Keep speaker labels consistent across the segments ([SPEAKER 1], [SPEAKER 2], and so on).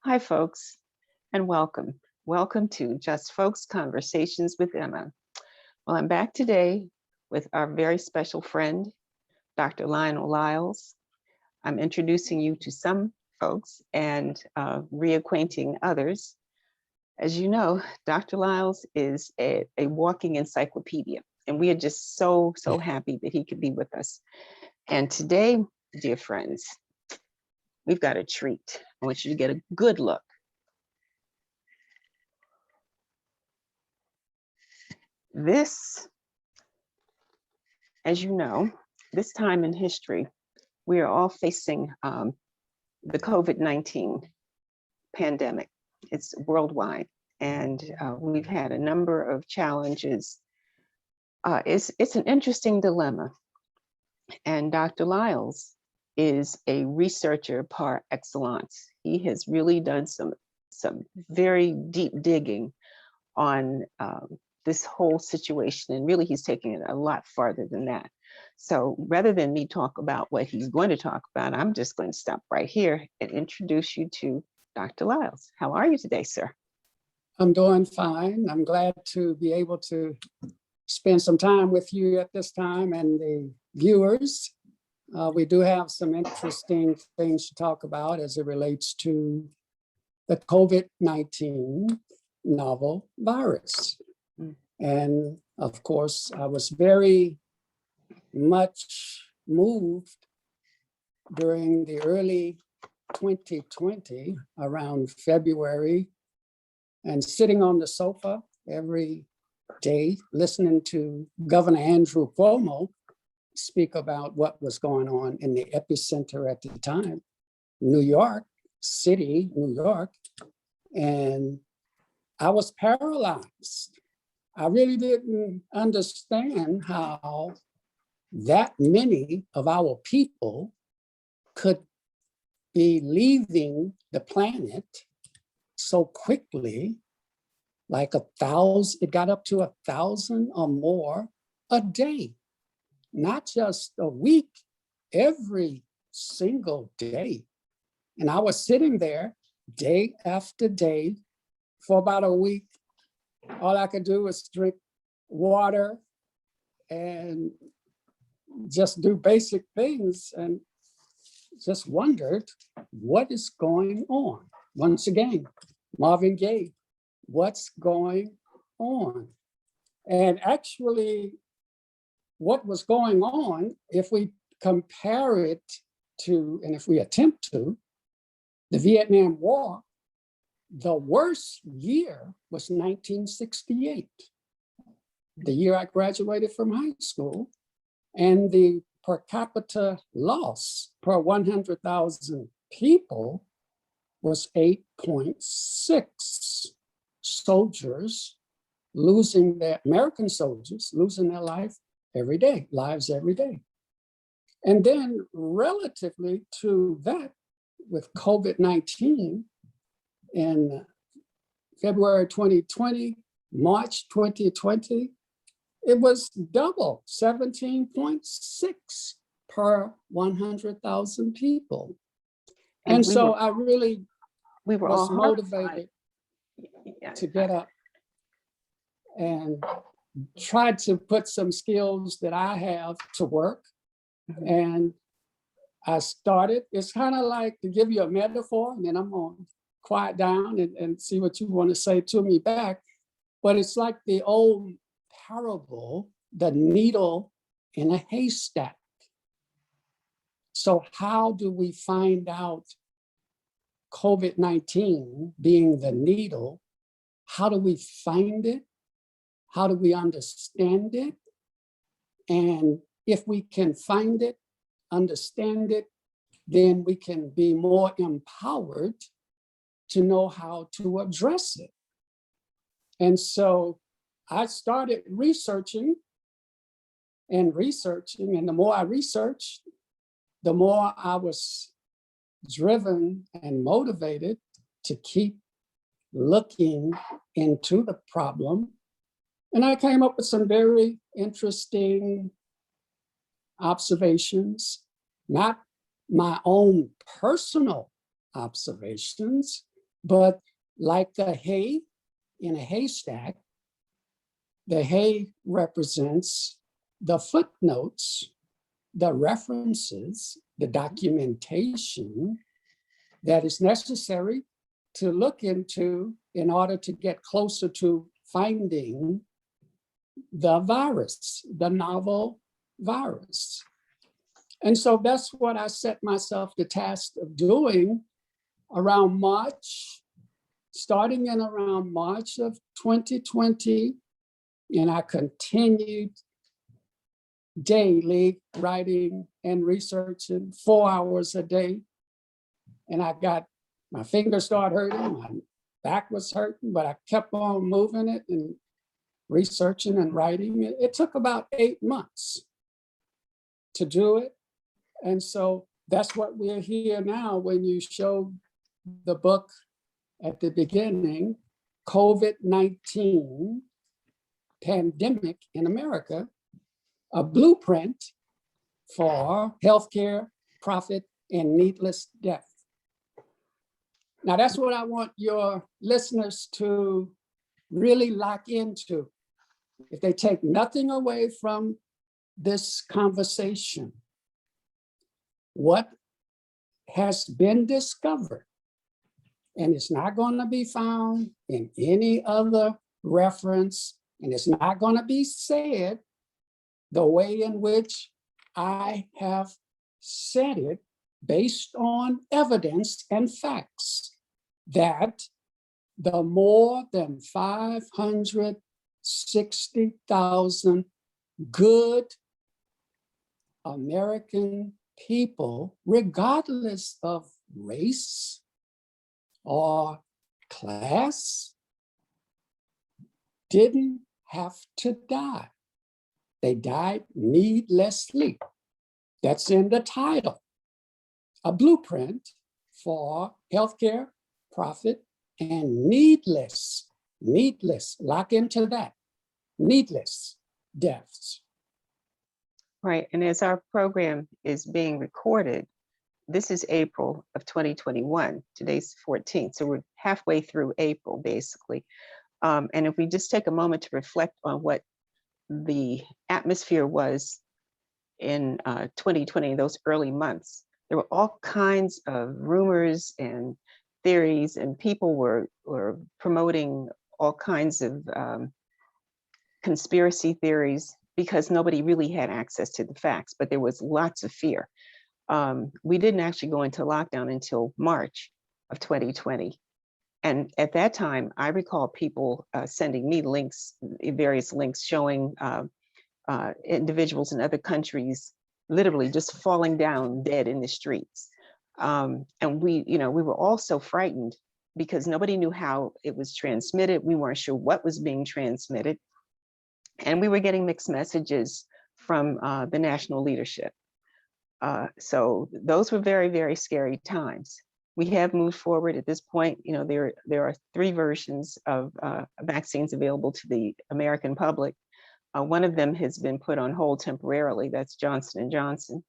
[SPEAKER 1] Hi, folks, and welcome. Welcome to Just Folks Conversations with Emma. Well, I'm back today with our very special friend, Dr. Lionel Lyles. I'm introducing you to some folks and reacquainting others. As you know, Dr. Lyles is a walking encyclopedia, and we are just so happy that he could be with us. And today, dear friends, we've got a treat. I want you to get a good look. This, as you know, this time in history, we are all facing the COVID-19 pandemic. It's worldwide, and we've had a number of challenges. It's an interesting dilemma, and Dr. Lyles is a researcher par excellence. He has really done some very deep digging on this whole situation, and really he's taking it a lot farther than that. So rather than me talk about what he's going to talk about, I'm just going to stop right here and introduce you to Dr. Lyles. How are you today, sir?
[SPEAKER 2] I'm doing fine. I'm glad to be able to spend some time with you at this time and the viewers. We do have some interesting things to talk about as it relates to the COVID-19 novel virus. And of course, I was very much moved during the early 2020, around February, and sitting on the sofa every day, listening to Governor Andrew Cuomo speak about what was going on in the epicenter at the time, New York City, New York, and I was paralyzed. I really didn't understand how that many of our people could be leaving the planet so quickly, like 1,000, it got up to 1,000 or more a day, not just a week, every single day. And I was sitting there day after day for about a week. All I could do was drink water and just do basic things, and just wondered what is going on. Once again, Marvin Gaye, what's going on? And actually, what was going on, if we compare it to, and if we attempt to, the Vietnam War, the worst year was 1968, the year I graduated from high school, and the per capita loss per 100,000 people was 8.6 soldiers losing their, American soldiers losing their lives every day. And then relatively to that, with COVID-19, in February 2020, March 2020, it was double, 17.6 per 100,000 people. And so I really was motivated to get up and try to put some skills that I have to work. And I started, it's kind of like, to give you a metaphor, and then I'm going to quiet down and see what you want to say to me back. But it's like the old parable, the needle in a haystack. So how do we find out COVID-19 being the needle? How do we find it? How do we understand it? And if we can find it, understand it, then we can be more empowered to know how to address it. And so I started researching, and the more I researched, the more I was driven and motivated to keep looking into the problem. And I came up with some very interesting observations, not my own personal observations, But like the hay in a haystack, the hay represents the footnotes, the references, the documentation that is necessary to look into in order to get closer to finding the virus, the novel virus. And so that's what I set myself the task of doing around March, starting in around March of 2020. And I continued daily writing and researching 4 hours a day. And my fingers started hurting, my back was hurting, but I kept on moving it and researching and writing. It took about 8 months to do it. And so that's what we're here now. When you show the book at the beginning, COVID-19 Pandemic in America, a blueprint for healthcare, profit, and needless death. Now, that's what I want your listeners to really lock into. If they take nothing away from this conversation, what has been discovered, and it's not going to be found in any other reference, and it's not going to be said the way in which I have said it, based on evidence and facts, that the more than 560,000 good American people, regardless of race or class, didn't have to die. They died needlessly. That's in the title. A blueprint for healthcare, profit, and needless, lock into that, needless deaths.
[SPEAKER 1] Right, and as our program is being recorded, this is April of 2021. Today's 14th, so we're halfway through April, basically. And if we just take a moment to reflect on what the atmosphere was in 2020, those early months, there were all kinds of rumors and theories, and people were promoting all kinds of conspiracy theories because nobody really had access to the facts, but there was lots of fear. We didn't actually go into lockdown until March of 2020. And at that time, I recall people sending me links, various links showing individuals in other countries literally just falling down dead in the streets. And we were all so frightened because nobody knew how it was transmitted. We weren't sure what was being transmitted. And we were getting mixed messages from the national leadership. So those were very, very scary times. We have moved forward at this point. There are 3 versions of vaccines available to the American public. One of them has been put on hold temporarily. That's Johnson & Johnson.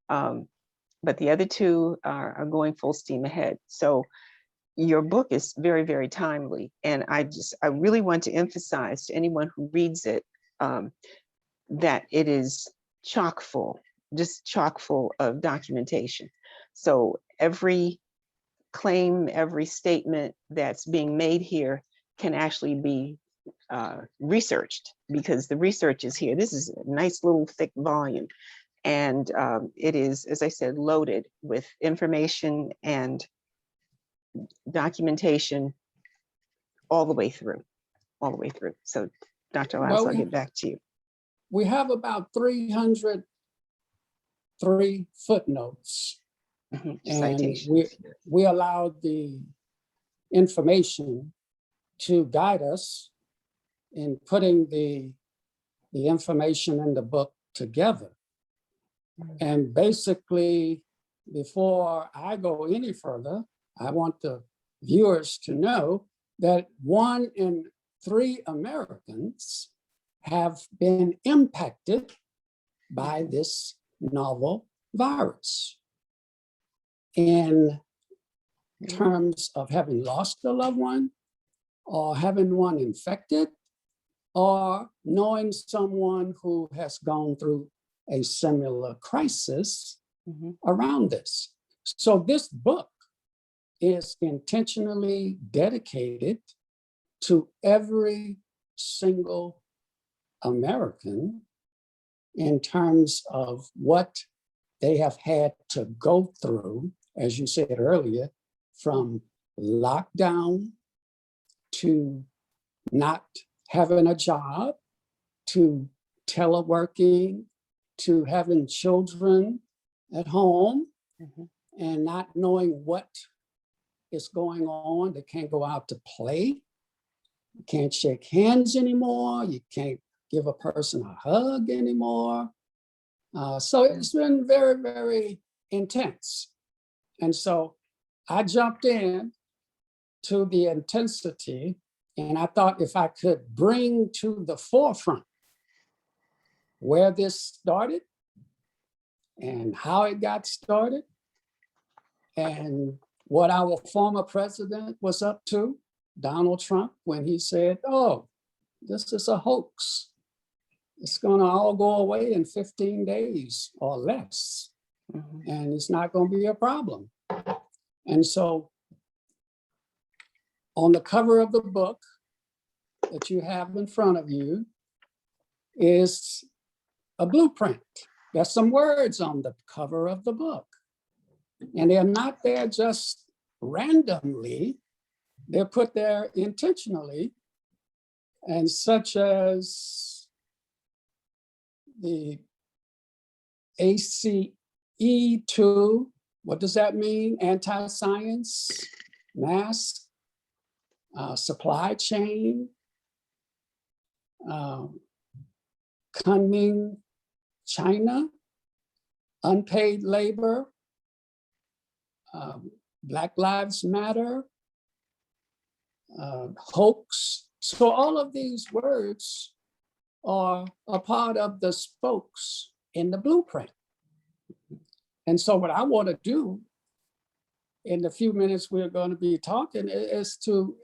[SPEAKER 1] But the other 2 are going full steam ahead. So your book is very, very timely. And I really want to emphasize to anyone who reads it that it is chock full of documentation. So every claim, every statement that's being made here can actually be researched, because the research is here. This is a nice little thick volume. And it is, as I said, loaded with information and documentation all the way through. So Dr. Lyles, I'll get back to you.
[SPEAKER 2] We have about 303 footnotes. And we allowed the information to guide us in putting the information in the book together. And basically, before I go any further, I want the viewers to know that 1 in 3 Americans have been impacted by this novel virus. In terms of having lost a loved one or having one infected or knowing someone who has gone through a similar crisis around this. So this book is intentionally dedicated to every single American in terms of what they have had to go through, as you said earlier, from lockdown to not having a job, to teleworking, to having children at home and not knowing what is going on. They can't go out to play. You can't shake hands anymore. You can't give a person a hug anymore. So it's been very, very intense. And so I jumped in to the intensity, and I thought if I could bring to the forefront where this started and how it got started and what our former president was up to, Donald Trump, when he said, oh, this is a hoax. It's going to all go away in 15 days or less, and it's not going to be a problem. And so on the cover of the book that you have in front of you is a blueprint. There's some words on the cover of the book, and they're not there just randomly. They're put there intentionally, and such as the ACE2, what does that mean? Anti-science, mask, supply chain, Kunming, China, unpaid labor, Black Lives Matter, hoax. So all of these words are a part of the spokes in the blueprint. And so what I want to do in the few minutes we're going to be talking is to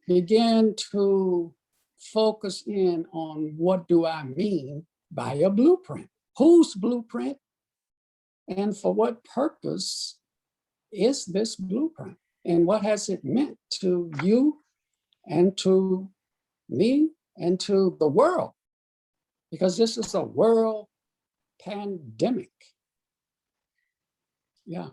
[SPEAKER 2] begin to focus in on what do I mean by a blueprint? Whose blueprint? And for what purpose is this blueprint? And what has it meant to you and to me and to the world? Because this is a world pandemic. Yeah.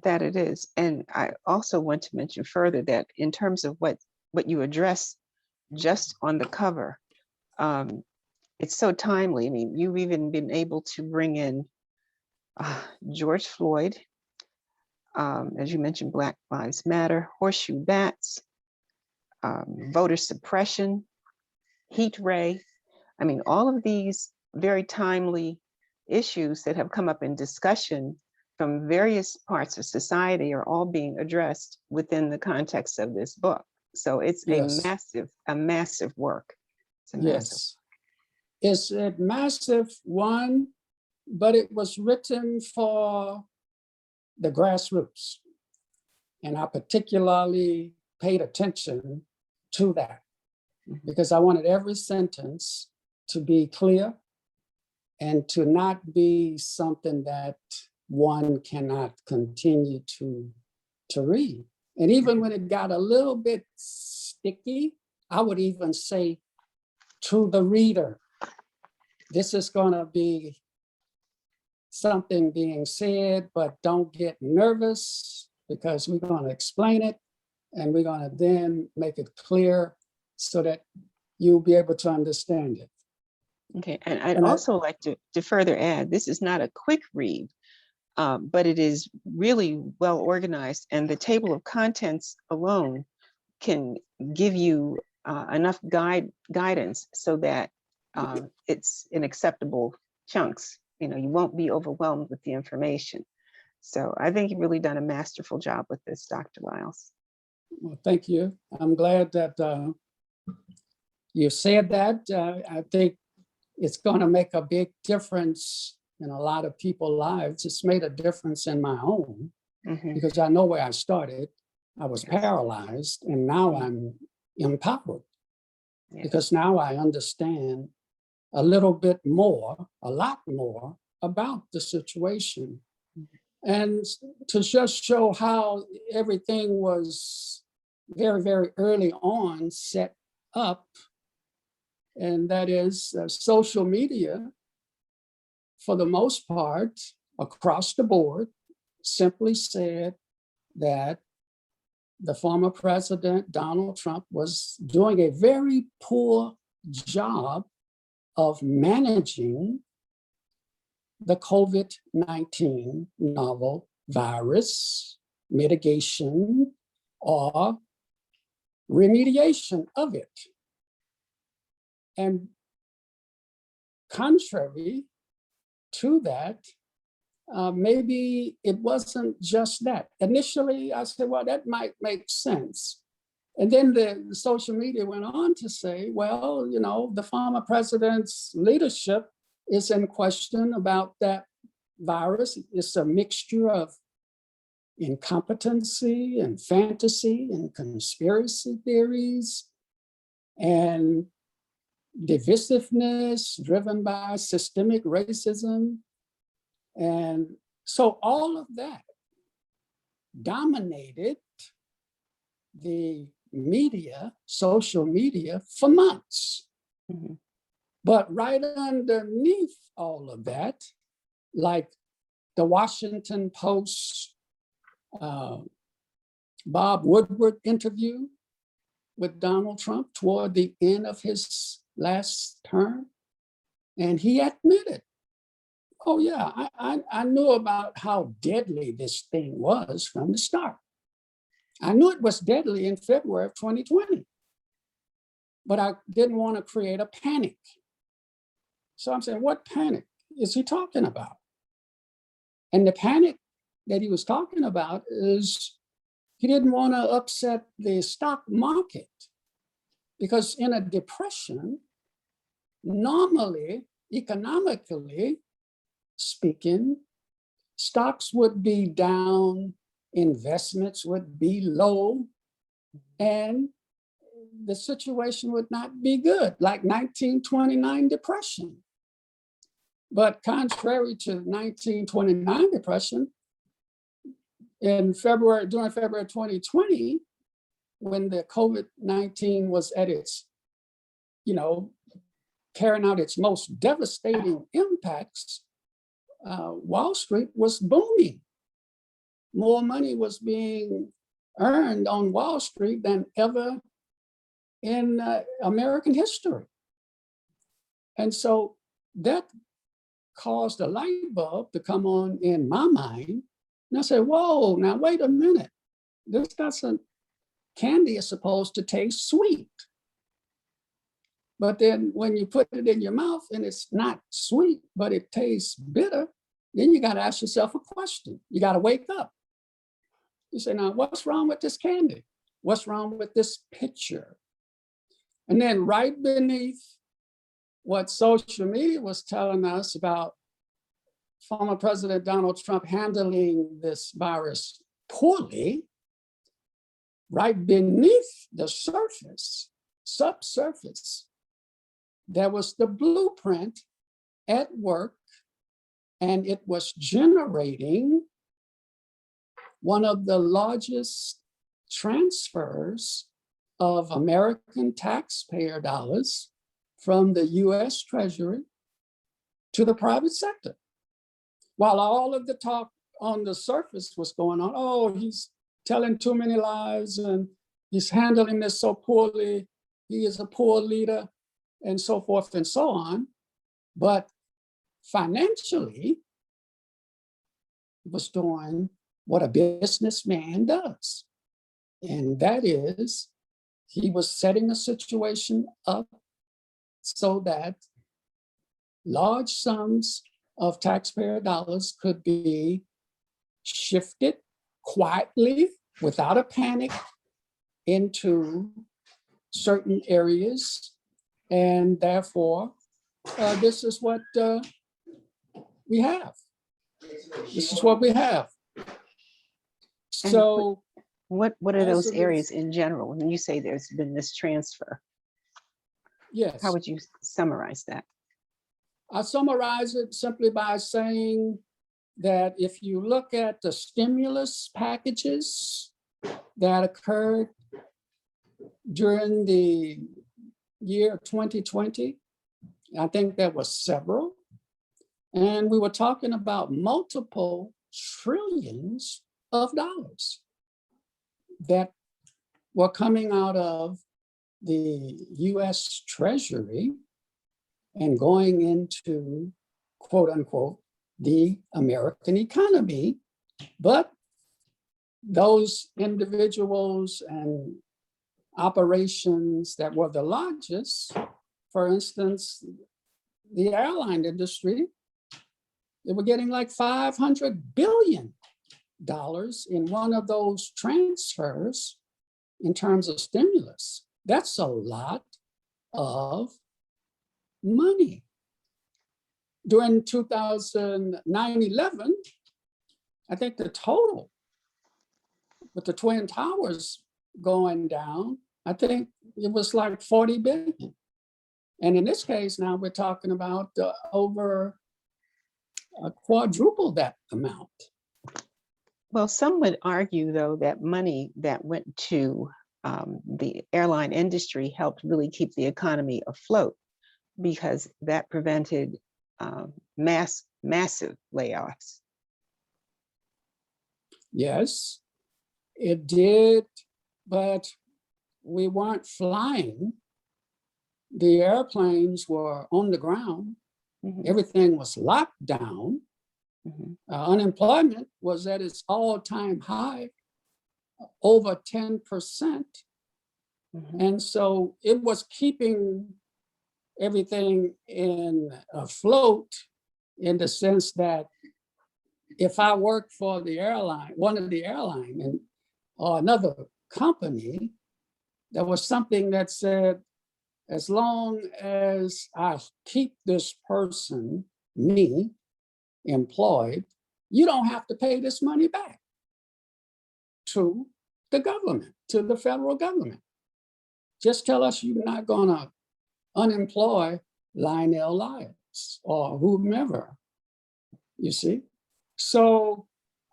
[SPEAKER 1] That it is. And I also want to mention further that in terms of what you address just on the cover, it's so timely. I mean, you've even been able to bring in George Floyd, as you mentioned, Black Lives Matter, horseshoe bats, voter suppression, heat ray. I mean, all of these very timely issues that have come up in discussion from various parts of society are all being addressed within the context of this book. So it's
[SPEAKER 2] Yes.
[SPEAKER 1] a massive work. It's a
[SPEAKER 2] Yes. It's a massive one, but it was written for the grassroots. And I particularly paid attention to that because I wanted every sentence to be clear and to not be something that one cannot continue to read. And even when it got a little bit sticky, I would even say to the reader, this is going to be something being said, but don't get nervous because we're going to explain it and we're going to then make it clear so that you'll be able to understand it.
[SPEAKER 1] Okay, and I'd also like to further add, this is not a quick read, but it is really well organized, and the table of contents alone can give you enough guidance so that it's in acceptable chunks. You know, you won't be overwhelmed with the information. So I think you've really done a masterful job with this, Dr. Lyles.
[SPEAKER 2] Well, thank you. I'm glad that you said that. I think it's going to make a big difference in a lot of people's lives. It's made a difference in my own.
[SPEAKER 1] Mhm.
[SPEAKER 2] because I know where I started. I was paralyzed, and now I'm empowered
[SPEAKER 1] Yes.
[SPEAKER 2] because now I understand a little bit more, a lot more about the situation. And to just show how everything was very, very early on set up, and that is social media, for the most part, across the board, simply said that the former president, Donald Trump, was doing a very poor job of managing the COVID-19 novel virus mitigation or remediation of it. And contrary to that, maybe it wasn't just that. Initially, I said, well, that might make sense. And then the social media went on to say, well, you know, the former president's leadership is in question about that virus. It's a mixture of incompetency and fantasy and conspiracy theories and divisiveness driven by systemic racism. And so all of that dominated the media, social media, for months.
[SPEAKER 1] Mhm.
[SPEAKER 2] But right underneath all of that, like the Washington Post Bob Woodward interview with Donald Trump toward the end of his last term, and he admitted, oh yeah, I knew about how deadly this thing was from the start. I knew it was deadly in February of 2020, but I didn't want to create a panic. So I'm saying, what panic is he talking about? And the panic that he was talking about is he didn't want to upset the stock market, because in a depression, normally, economically speaking, stocks would be down, investments would be low, and the situation would not be good, like 1929 depression. But contrary to 1929 depression, during February 2020, when the COVID-19 was at its, carrying out its most devastating impacts, Wall Street was booming. More money was being earned on Wall Street than ever in American history. And so that caused a light bulb to come on in my mind. And I said, whoa, now wait a minute. Candy is supposed to taste sweet. But then when you put it in your mouth and it's not sweet, but it tastes bitter, then you got to ask yourself a question. You got to wake up. You say, now, what's wrong with this candy? What's wrong with this picture? And then right beneath what social media was telling us about former President Donald Trump handling this virus poorly, right beneath the subsurface, there was the blueprint at work, and it was generating one of the largest transfers of American taxpayer dollars from the US Treasury to the private sector. While all of the talk on the surface was going on, oh, he's telling too many lies and he's handling this so poorly, he is a poor leader, and so forth and so on. But financially, he was doing what a businessman does. And that is, he was setting a situation up so that large sums of taxpayer dollars could be shifted quietly, without a panic, into certain areas. And therefore, this is what we have. This is what we have.
[SPEAKER 1] And
[SPEAKER 2] So
[SPEAKER 1] what are
[SPEAKER 2] as
[SPEAKER 1] those
[SPEAKER 2] a res-
[SPEAKER 1] areas in general? When you say there's been this transfer, how
[SPEAKER 2] yes,
[SPEAKER 1] would you summarize that?
[SPEAKER 2] I summarize it simply by saying that if you look at the stimulus packages that occurred during the year 2020, I think there were several, and we were talking about multiple trillions of dollars that were coming out of the US Treasury and going into, quote unquote, the American economy. But those individuals and operations that were the largest, for instance, the airline industry, they were getting like $500 billion in one of those transfers in terms of stimulus. That's a lot of money. During 2009-11, I think the total with the Twin Towers going down, I think it was like 40 billion. And in this case, now we're talking about over quadruple that amount.
[SPEAKER 1] Well, some would argue, though, that money that went to the airline industry helped really keep the economy afloat because that prevented massive layoffs.
[SPEAKER 2] Yes, it did, but we weren't flying. The airplanes were on the ground.
[SPEAKER 1] Mhm,
[SPEAKER 2] Everything was locked down.
[SPEAKER 1] mhm.
[SPEAKER 2] Unemployment was at its all-time high, over 10%.
[SPEAKER 1] Mhm.
[SPEAKER 2] And so it was keeping everything in afloat in the sense that if I worked for the airline, one of the airline and or another company, there was something that said, as long as I keep this person, me, employed, you don't have to pay this money back to the government, to the federal government. Just tell us you're not gonna unemploy Lionel Lyles or whomever, you see? So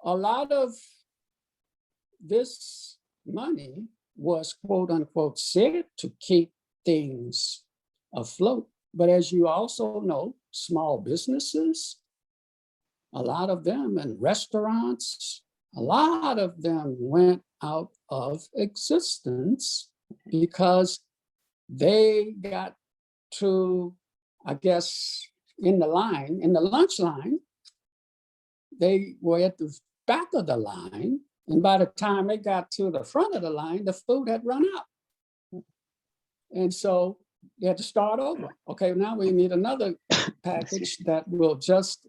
[SPEAKER 2] a lot of this money was quote unquote said to keep things afloat. But as you also know, small businesses, a lot of them, and restaurants, a lot of them went out of existence because they got to, I guess, in the line, in the lunch line, they were at the back of the line. And by the time they got to the front of the line, the food had run out. And so they had to start over. Okay, now we need another package that will just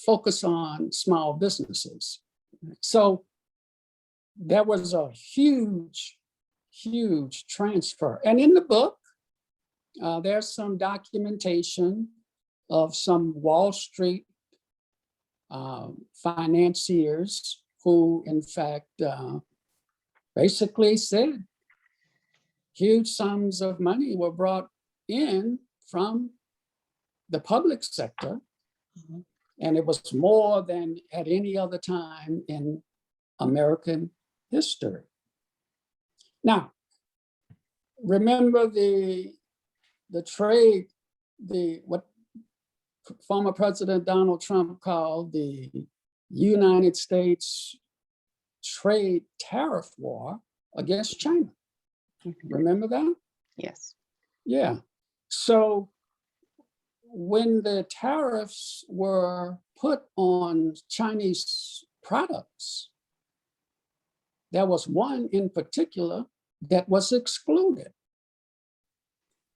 [SPEAKER 2] focus on small businesses. So there was a huge, huge transfer. And in the book, there's some documentation of some Wall Street financiers who, in fact, basically said huge sums of money were brought in from the public sector, and it was more than at any other time in American history. Now, remember the trade, what former President Donald Trump called the United States trade tariff war against China. Remember that?
[SPEAKER 1] Yes.
[SPEAKER 2] Yeah. So when the tariffs were put on Chinese products, there was one in particular that was excluded.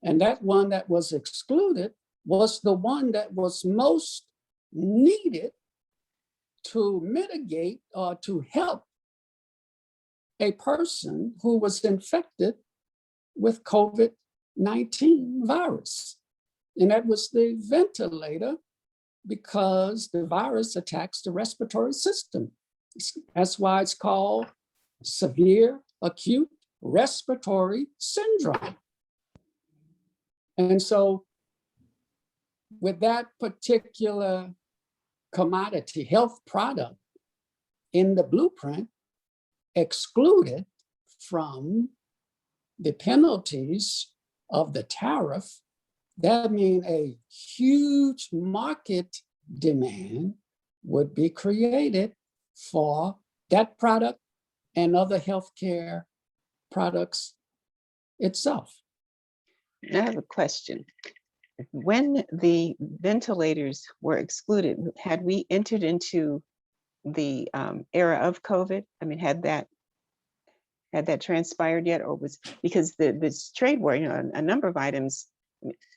[SPEAKER 2] And that one that was excluded was the one that was most needed to mitigate or to help a person who was infected with COVID-19 virus. And that was the ventilator because the virus attacks the respiratory system. That's why it's called severe acute respiratory syndrome. And so with that particular commodity, health product in the blueprint, excluded from the penalties of the tariff, that means a huge market demand would be created for that product and other healthcare products itself.
[SPEAKER 1] I have a question. When the ventilators were excluded, had we entered into the era of COVID? I mean, had that transpired yet, or was, because this trade war, a number of items,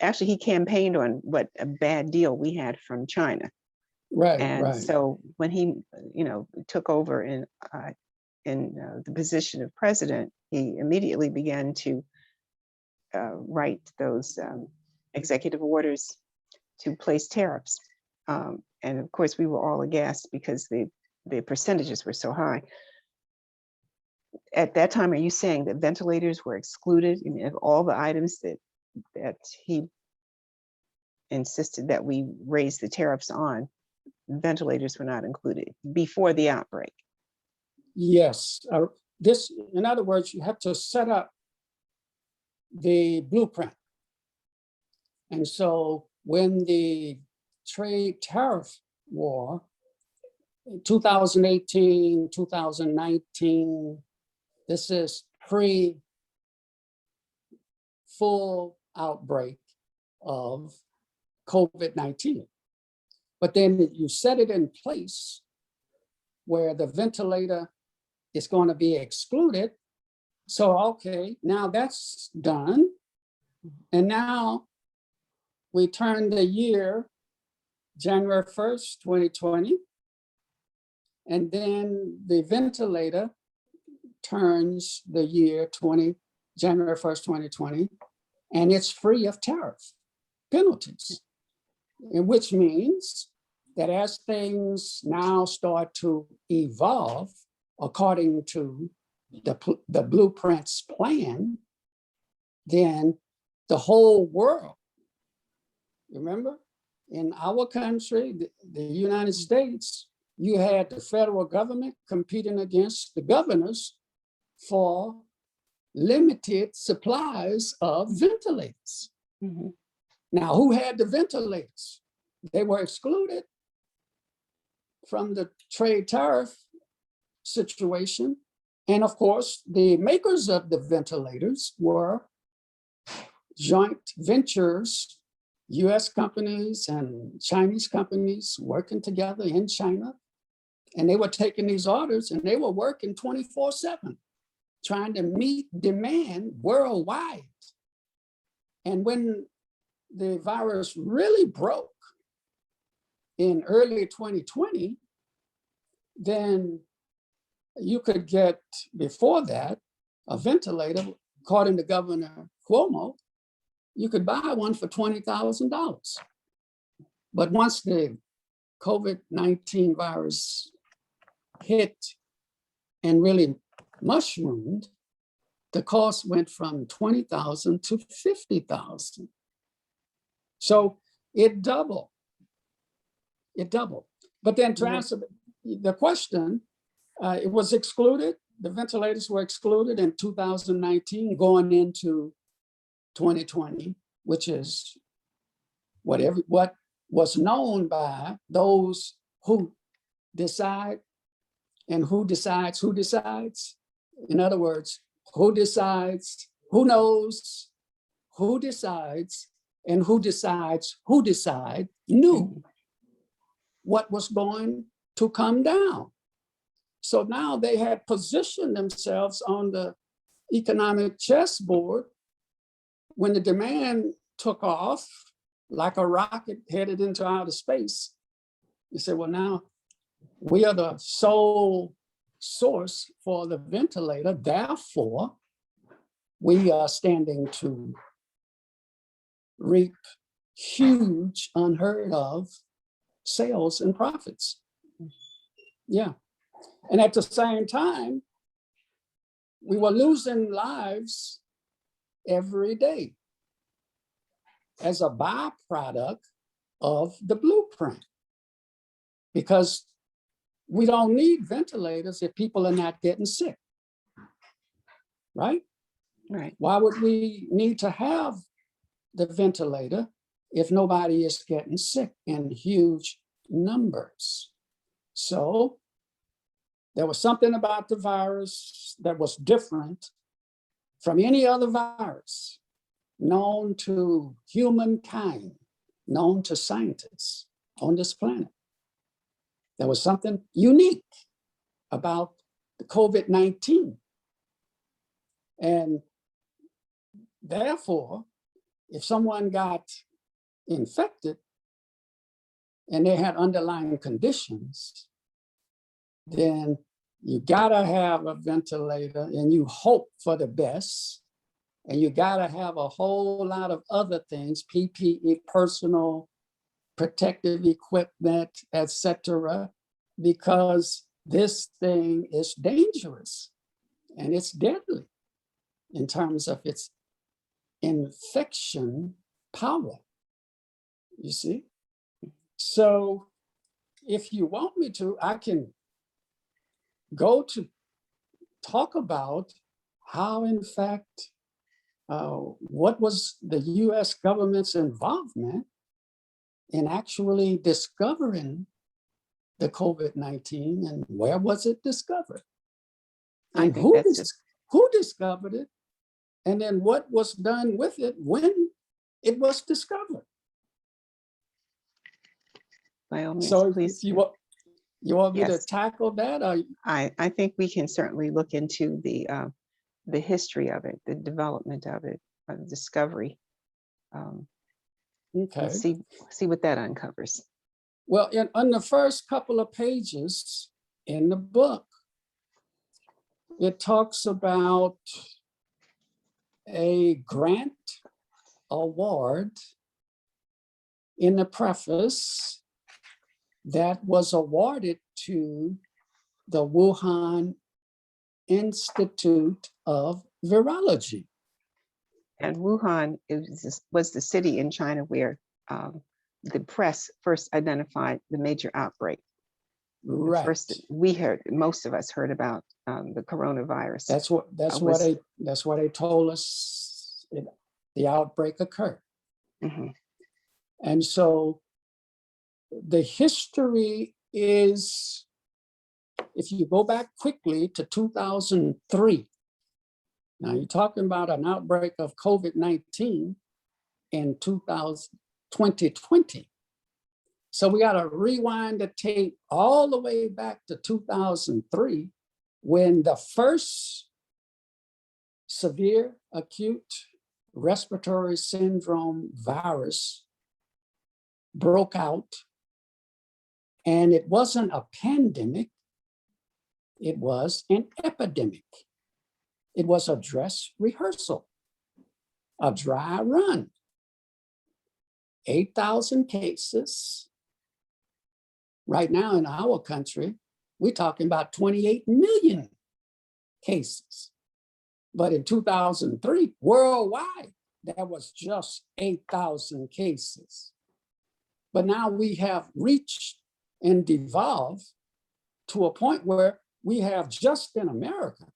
[SPEAKER 1] actually he campaigned on what a bad deal we had from China.
[SPEAKER 2] Right,
[SPEAKER 1] And
[SPEAKER 2] right.
[SPEAKER 1] so when he, took over in the position of president, he immediately began to write those executive orders to place tariffs. And of course, we were all aghast because the percentages were so high. At that time, are you saying that ventilators were excluded? I mean, of all the items that he insisted that we raise the tariffs on, ventilators were not included before the outbreak?
[SPEAKER 2] Yes. In other words, you have to set up the blueprint. And so when the trade tariff war, 2018, 2019, this is full outbreak of COVID-19. But then you set it in place where the ventilator is going to be excluded. So, okay, now that's done. And now we turn the year January 1st, 2020. And then the ventilator turns the year January 1st, 2020, and it's free of tariff penalties. And which means that as things now start to evolve according to the blueprint's plan, then the whole world, remember, in our country, the United States, you had the federal government competing against the governors for limited supplies of ventilators.
[SPEAKER 1] Mm-hmm.
[SPEAKER 2] Now, who had the ventilators? They were excluded from the trade tariff situation. And of course, the makers of the ventilators were joint ventures, US companies and Chinese companies working together in China. And they were taking these orders and they were working 24/7, trying to meet demand worldwide. And when the virus really broke in early 2020, then you could get, before that, a ventilator, according to Governor Cuomo, you could buy one for $20,000. But once the COVID-19 virus hit and really mushroomed, the cost went from $20,000 to $50,000. So it doubled. It doubled. But then to answer the question, it was excluded. The ventilators were excluded in 2019, going into 2020, which is what was known by those who decide and who decides who decides. In other words, who decides, who knows, who decides, and who decides who decide knew what was going to come down. So now they had positioned themselves on the economic chessboard. When the demand took off like a rocket headed into outer space, you said, well, now we are the sole source for the ventilator. Therefore, we are standing to reap huge, unheard of sales and profits. Yeah. And at the same time, we were losing lives every day as a byproduct of the blueprint, because we don't need ventilators if people are not getting sick, right?
[SPEAKER 1] Right.
[SPEAKER 2] Why would we need to have the ventilator if nobody is getting sick in huge numbers? So there was something about the virus that was different from any other virus known to humankind, known to scientists on this planet. There was something unique about the COVID-19. And therefore, if someone got infected and they had underlying conditions, then you gotta have a ventilator and you hope for the best. And you gotta have a whole lot of other things, PPE, personal protective equipment, etc., because this thing is dangerous and it's deadly in terms of its infection power, you see? So if you want me to, I can go to talk about how, in fact, what was the US government's involvement in actually discovering the COVID-19 and where was it discovered? And who discovered it? And then what was done with it when it was discovered?
[SPEAKER 1] By all means,
[SPEAKER 2] So
[SPEAKER 1] please.
[SPEAKER 2] you want me to
[SPEAKER 1] Yes.
[SPEAKER 2] tackle that? Or?
[SPEAKER 1] I think we can certainly look into the history of it, the development of it, the discovery.
[SPEAKER 2] Okay.
[SPEAKER 1] See what that uncovers.
[SPEAKER 2] Well, on the first couple of pages in the book, it talks about a grant award in the preface that was awarded to the Wuhan Institute of Virology.
[SPEAKER 1] And Wuhan was the city in China where the press first identified the major outbreak.
[SPEAKER 2] Right.
[SPEAKER 1] First, most of us heard about the coronavirus.
[SPEAKER 2] That's what they told us the outbreak occurred.
[SPEAKER 1] Mm-hmm.
[SPEAKER 2] And so the history is, if you go back quickly to 2003, now you're talking about an outbreak of COVID-19 in 2020. So we got to rewind the tape all the way back to 2003, when the first severe acute respiratory syndrome virus broke out. And it wasn't a pandemic, it was an epidemic. It was a dress rehearsal, a dry run. 8,000 cases. Right now in our country, we're talking about 28 million cases. But in 2003, worldwide, there was just 8,000 cases. But now we have reached and devolved to a point where we have just in America,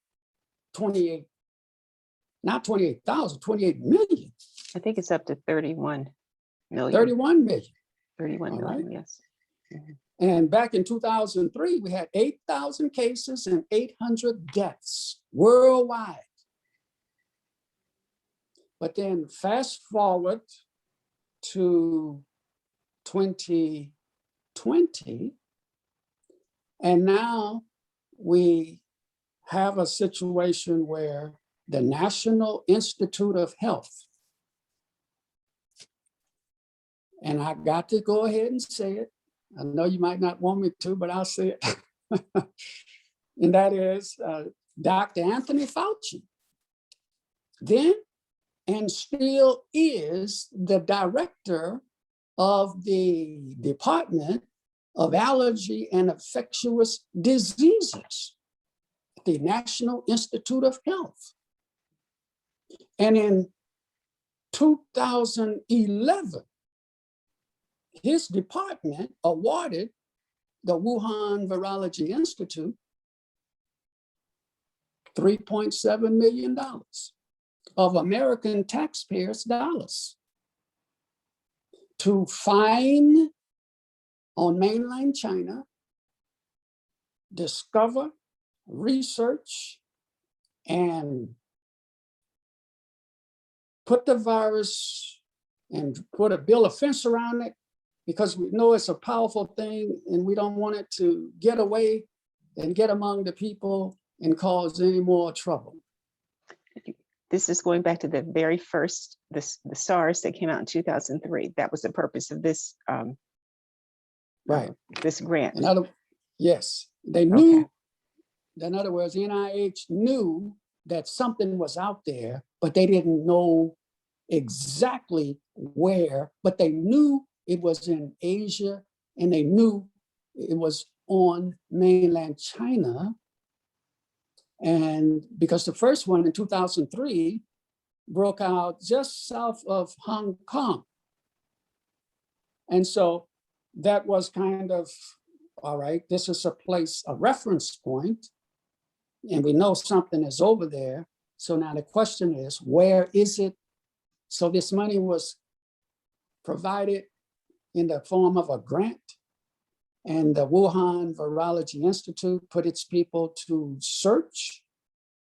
[SPEAKER 2] 28, not 28,000, 28 million.
[SPEAKER 1] I think it's up to 31 million.
[SPEAKER 2] 31 million.
[SPEAKER 1] 31 million,
[SPEAKER 2] right.
[SPEAKER 1] Yes. Mm-hmm.
[SPEAKER 2] And back in 2003, we had 8,000 cases and 800 deaths worldwide. But then fast forward to 2020, and now we have a situation where the National Institute of Health, and I got to go ahead and say it. I know you might not want me to, but I'll say it. And that is Dr. Anthony Fauci, then and still is the director of the Department of Allergy and Infectious Diseases at the National Institute of Health. And in 2011, his department awarded the Wuhan Virology Institute $3.7 million of American taxpayers' dollars to find on mainland China, discover, research, and put the virus and put a bill of fence around it, because we know it's a powerful thing and we don't want it to get away and get among the people and cause any more trouble.
[SPEAKER 1] This is going back to the very first, the SARS that came out in 2003. That was the purpose of this
[SPEAKER 2] Right.
[SPEAKER 1] This grant.
[SPEAKER 2] Yes, they knew.
[SPEAKER 1] Okay.
[SPEAKER 2] In other words, NIH knew that something was out there, but they didn't know exactly where, but they knew it was in Asia and they knew it was on mainland China. And because the first one in 2003 broke out just south of Hong Kong. And so that was kind of, all right, this is a place, a reference point, and we know something is over there. So now the question is, where is it? So this money was provided in the form of a grant, and the Wuhan Virology Institute put its people to search,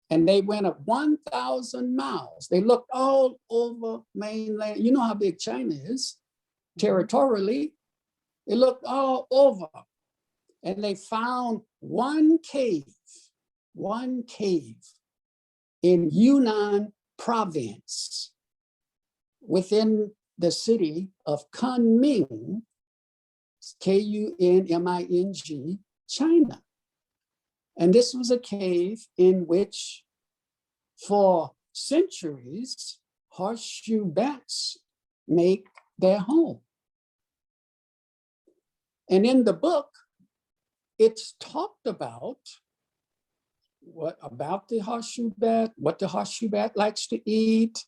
[SPEAKER 2] and they went up 1,000 miles. They looked all over mainland. You know how big China is territorially. They looked all over, and they found one cave in Yunnan province within the city of Kunming, Kunming, China. And this was a cave in which for centuries, horseshoe bats make their home. And in the book, it's talked about what about the horseshoe bat, what the horseshoe bat likes to eat.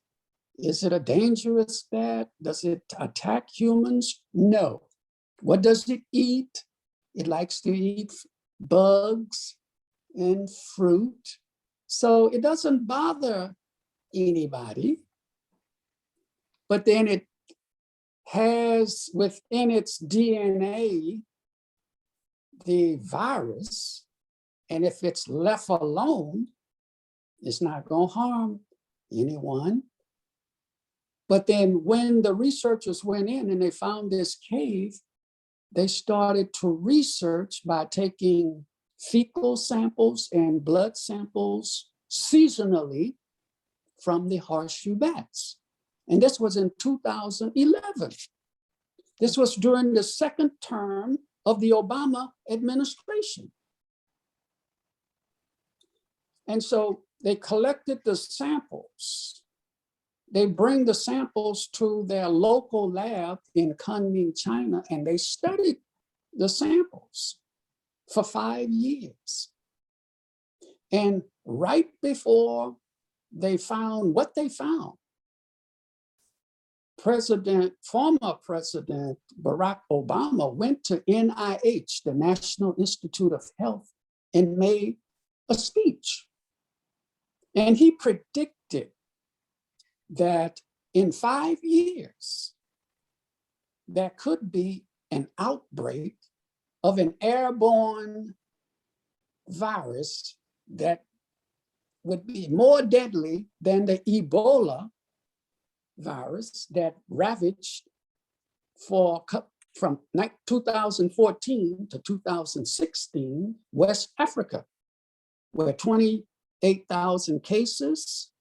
[SPEAKER 2] Is it a dangerous bat? Does it attack humans? No. What does it eat? It likes to eat bugs and fruit. So it doesn't bother anybody. But then it has within its DNA the virus. And if it's left alone, it's not going to harm anyone. But then when the researchers went in and they found this cave, they started to research by taking fecal samples and blood samples seasonally from the horseshoe bats. And this was in 2011. This was during the second term of the Obama administration. And so they collected the samples. They bring the samples to their local lab in Kunming, China, and they studied the samples for 5 years. And right before they found what they found, former President Barack Obama went to NIH, the National Institute of Health, and made a speech. And he predicted that in 5 years, there could be an outbreak of an airborne virus that would be more deadly than the Ebola virus that ravaged from 2014 to 2016 West Africa, where 28,000 cases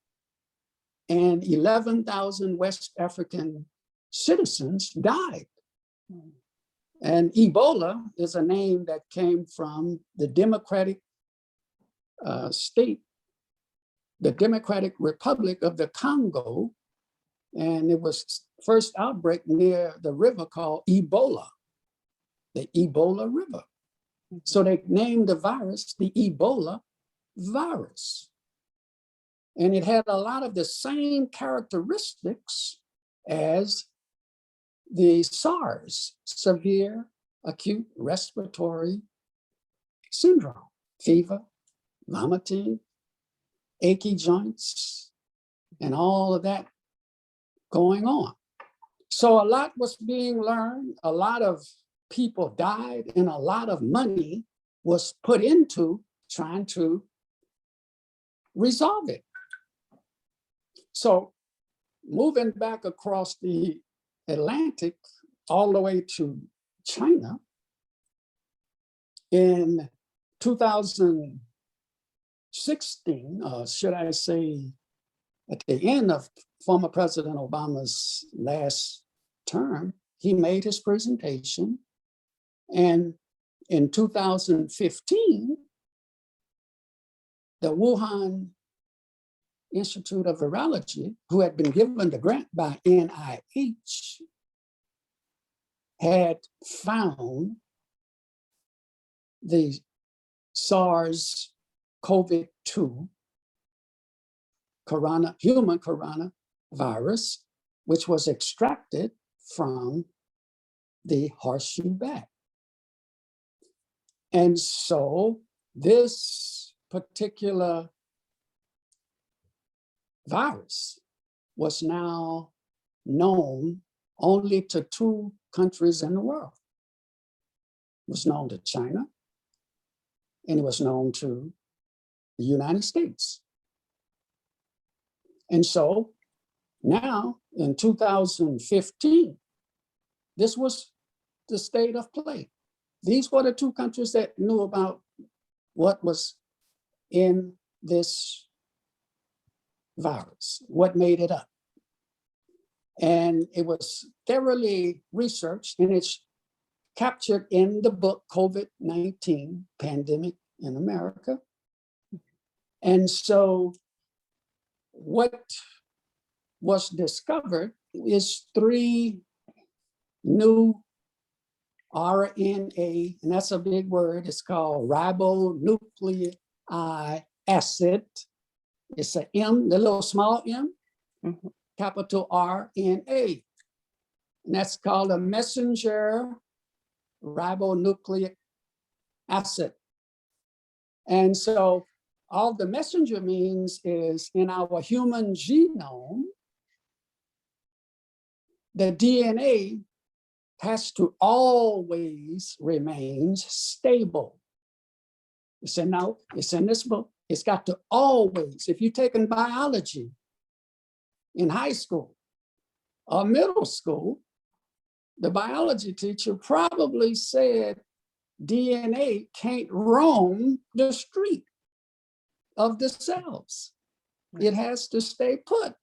[SPEAKER 2] and 11,000 West African citizens died. And Ebola is a name that came from the Democratic the Democratic Republic of the Congo. And it was first outbreak near the river called Ebola. the Ebola River. So they named the virus the Ebola virus. And it had a lot of the same characteristics as the SARS, severe acute respiratory syndrome, fever, vomiting, achy joints, and all of that going on. So a lot was being learned, a lot of people died, and a lot of money was put into trying to resolve it. So moving back across the Atlantic all the way to China, in 2016, should I say at the end of former President Obama's last term, he made his presentation. And in 2015, the Wuhan Institute of Virology, who had been given the grant by NIH, had found the SARS-CoV-2 human coronavirus, which was extracted from the horseshoe bat. And so this particular virus was now known only to two countries in the world. It was known to China, and it was known to the United States. And so now in 2015, this was the state of play. These were the two countries that knew about what was in this virus, what made it up. And it was thoroughly researched, and it's captured in the book COVID-19 Pandemic in America. And so what was discovered is 3 new RNA, and that's a big word. It's called ribonucleic acid. It's a M, the little small m, capital RNA. And that's called a messenger ribonucleic acid. And so all the messenger means is in our human genome, the DNA has to always remain stable. It's in this book. It's got to always, if you've taken biology in high school or middle school, the biology teacher probably said DNA can't roam the street of the cells. It has to stay put.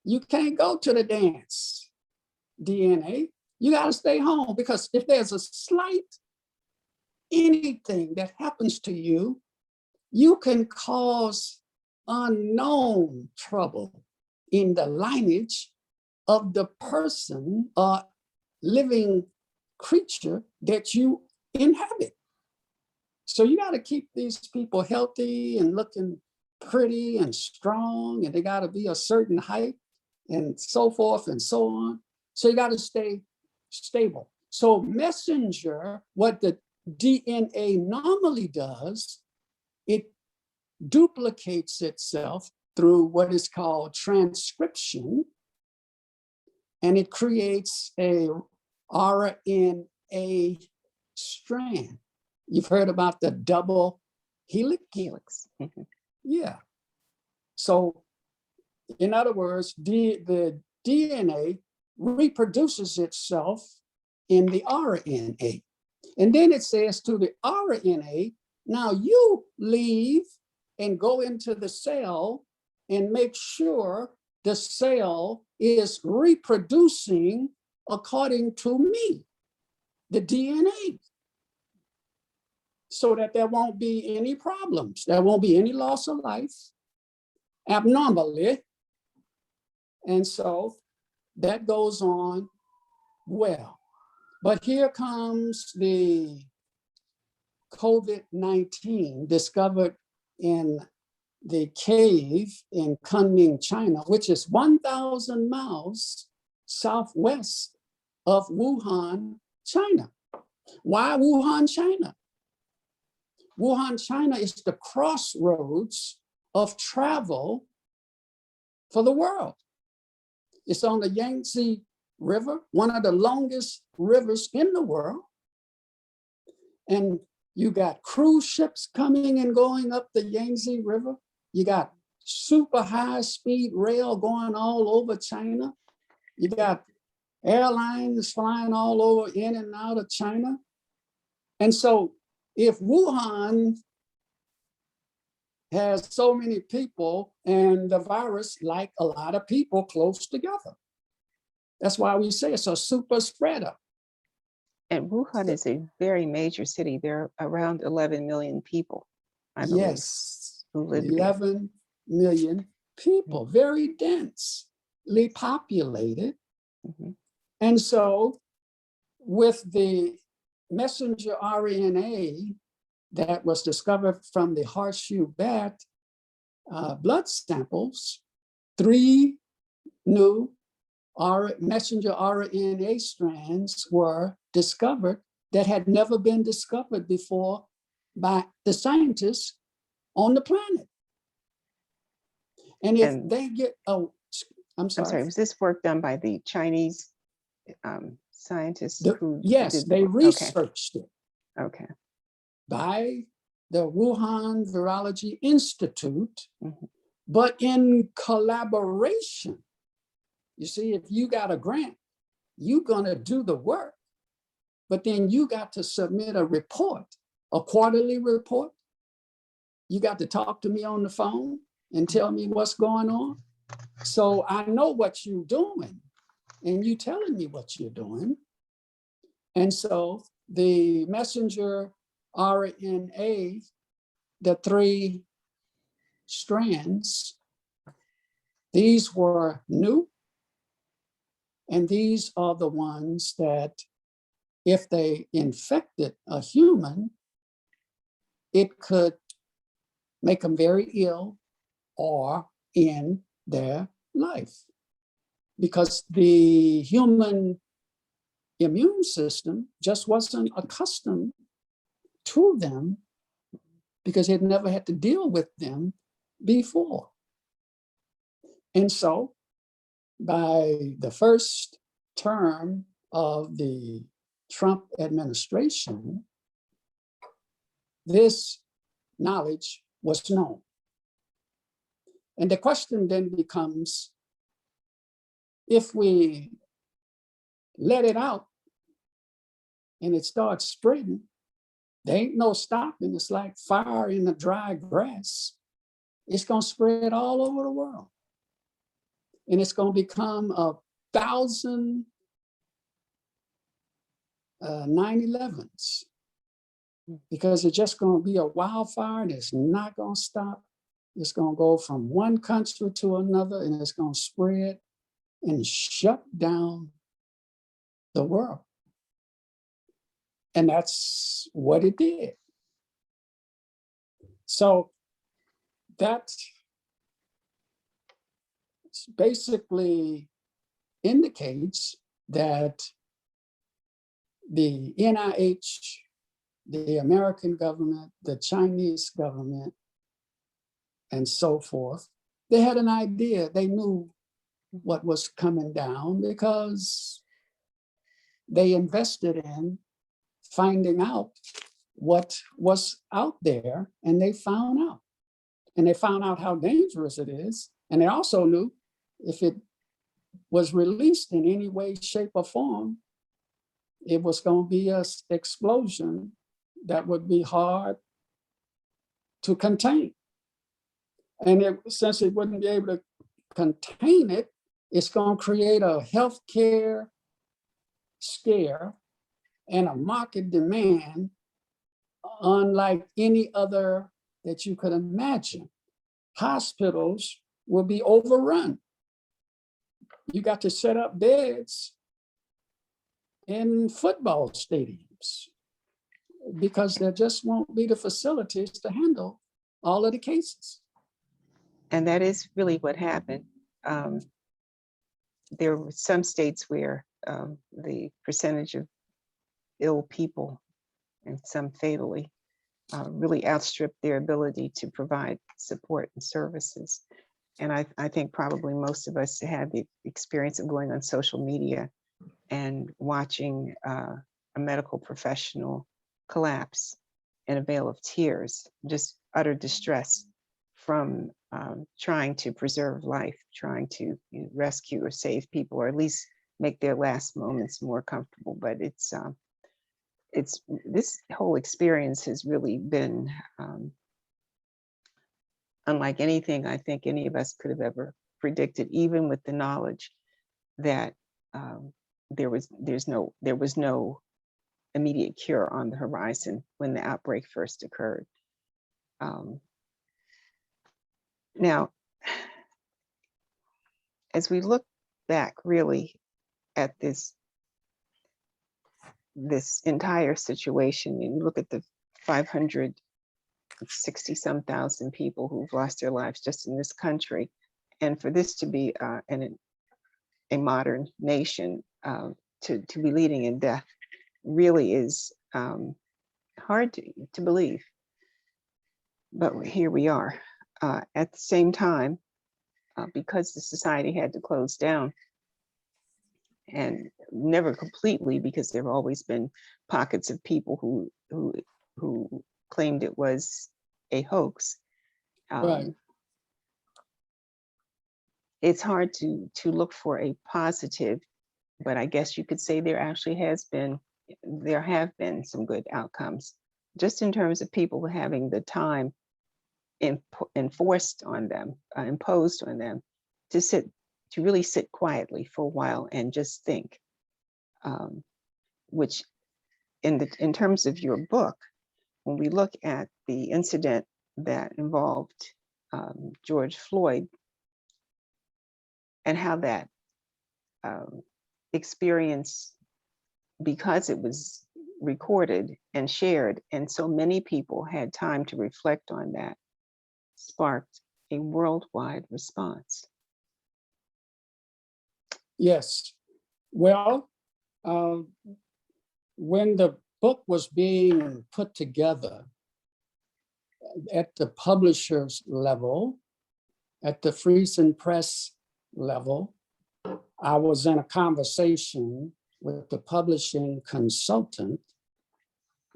[SPEAKER 2] You can't go to the dance, DNA. You got to stay home, because if there's a slight anything that happens to you, you can cause unknown trouble in the lineage of the person or living creature that you inhabit. So you got to keep these people healthy and looking pretty and strong, and they got to be a certain height and so forth and so on. So you got to stay stable. So messenger, what the DNA normally does, it duplicates itself through what is called transcription, and it creates a RNA strand. You've heard about the double helix? Yeah. So in other words, the DNA reproduces itself in the RNA. And then it says to the RNA, now you leave and go into the cell and make sure the cell is reproducing according to me, the DNA, so that there won't be any problems. There won't be any loss of life abnormally. And so that goes on well. But here comes the COVID-19 discovered in the cave in Kunming, China, which is 1,000 miles southwest of Wuhan, China. Why Wuhan, China? Wuhan, China is the crossroads of travel for the world. It's on the Yangtze River, one of the longest rivers in the world. And you got cruise ships coming and going up the Yangtze River. You got super high speed rail going all over China. You got airlines flying all over in and out of China. And so if Wuhan has so many people and the virus like a lot of people close together, that's why we say it's a super spreader.
[SPEAKER 1] And Wuhan is a very major city. There are around 11 million people, I believe,
[SPEAKER 2] Yes,
[SPEAKER 1] who live there.
[SPEAKER 2] 11 million people, very densely populated.
[SPEAKER 1] Mhm.
[SPEAKER 2] And so with the messenger RNA that was discovered from the horseshoe bat blood samples, 3 new messenger RNA strands were discovered that had never been discovered before by the scientists on the planet. And if
[SPEAKER 1] And-
[SPEAKER 2] they get, oh, I'm sorry.
[SPEAKER 1] was this work done by the Chinese scientists who
[SPEAKER 2] Yes,
[SPEAKER 1] did
[SPEAKER 2] they
[SPEAKER 1] the work?
[SPEAKER 2] researched it
[SPEAKER 1] Okay.
[SPEAKER 2] by the Wuhan Virology Institute,
[SPEAKER 1] Mhm.
[SPEAKER 2] but in collaboration. You see, if you got a grant, you're gonna do the work, but then you got to submit a report, a quarterly report. You got to talk to me on the phone and tell me what's going on. So I know what you're doing and you telling me what you're doing. And so the messenger RNA, the 3 strands, these were new. And these are the ones that if they infected a human, it could make them very ill or end their life. Because the human immune system just wasn't accustomed to them because it never had to deal with them before. And so by the first term of the Trump administration, this knowledge was known. And the question then becomes, if we let it out and it starts spreading, there ain't no stopping. It's like fire in the dry grass. It's going to spread all over the world. And it's going to become 1,000 9/11s, because it's just going to be a wildfire and it's not going to stop. It's going to go from one country to another and it's going to spread and shut down the world. And that's what it did. So that basically indicates that the NIH, the American government, the Chinese government, and so forth, they had an idea. They knew what was coming down because they invested in finding out what was out there, and they found out. And they found out how dangerous it is. And they also knew if it was released in any way, shape, or form, it was going to be an explosion that would be hard to contain. And since it wouldn't be able to contain it, it's going to create a healthcare scare and a market demand unlike any other that you could imagine. Hospitals will be overrun. You got to set up beds in football stadiums because there just won't be the facilities to handle all of the cases.
[SPEAKER 1] And that is really what happened. There were some states where the percentage of ill people, and some fatally, really outstripped their ability to provide support and services. And I think probably most of us had the experience of going on social media and watching a medical professional collapse in a veil of tears, just utter distress from trying to preserve life, trying to rescue or save people, or at least make their last moments more comfortable. But it's this whole experience has really been unlike anything I think any of us could have ever predicted, even with the knowledge that there was no immediate cure on the horizon when the outbreak first occurred. Now, as we look back really at this entire situation, and you look at the 560 some thousand people who've lost their lives just in this country, and for this to be a modern nation, to be leading in death really is hard to believe. But here we are. At the same time, because the society had to close down, and never completely, because there have always been pockets of people who claimed it was a hoax.
[SPEAKER 2] Right.
[SPEAKER 1] It's hard to look for a positive, but I guess you could say there have been some good outcomes, just in terms of people having the time imposed on them to really sit quietly for a while and just think, which in terms of your book, when we look at the incident that involved George Floyd, and how that experience, because it was recorded and shared, and so many people had time to reflect on that, sparked a worldwide response.
[SPEAKER 2] Yes. Well, when the book was being put together at the publisher's level, at the Friesen Press level, I was in a conversation with the publishing consultant,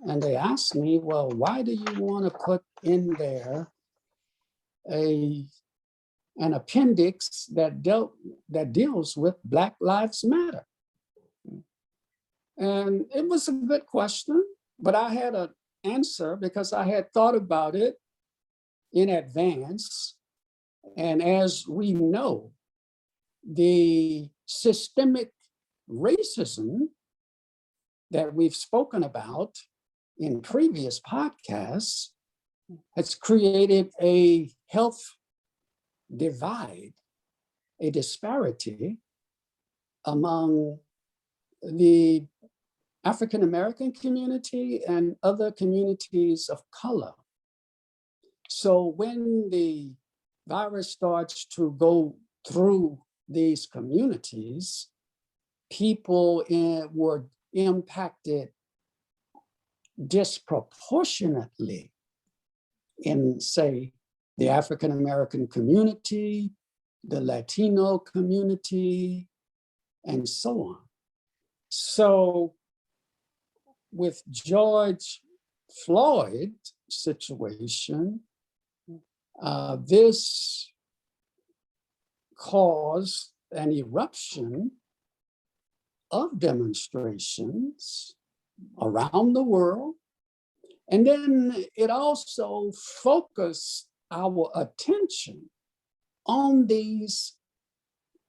[SPEAKER 2] and they asked me, well, why do you want to put in there an appendix that deals with Black Lives Matter? And it was a good question, but I had an answer because I had thought about it in advance. And as we know, the systemic racism that we've spoken about in previous podcasts has created a health divide, a disparity among the African American community and other communities of color. So when the virus starts to go through these communities, people were impacted disproportionately in, say, the African American community, the Latino community, and so on. So with George Floyd's situation, this caused an eruption of demonstrations around the world. And then it also focused our attention on these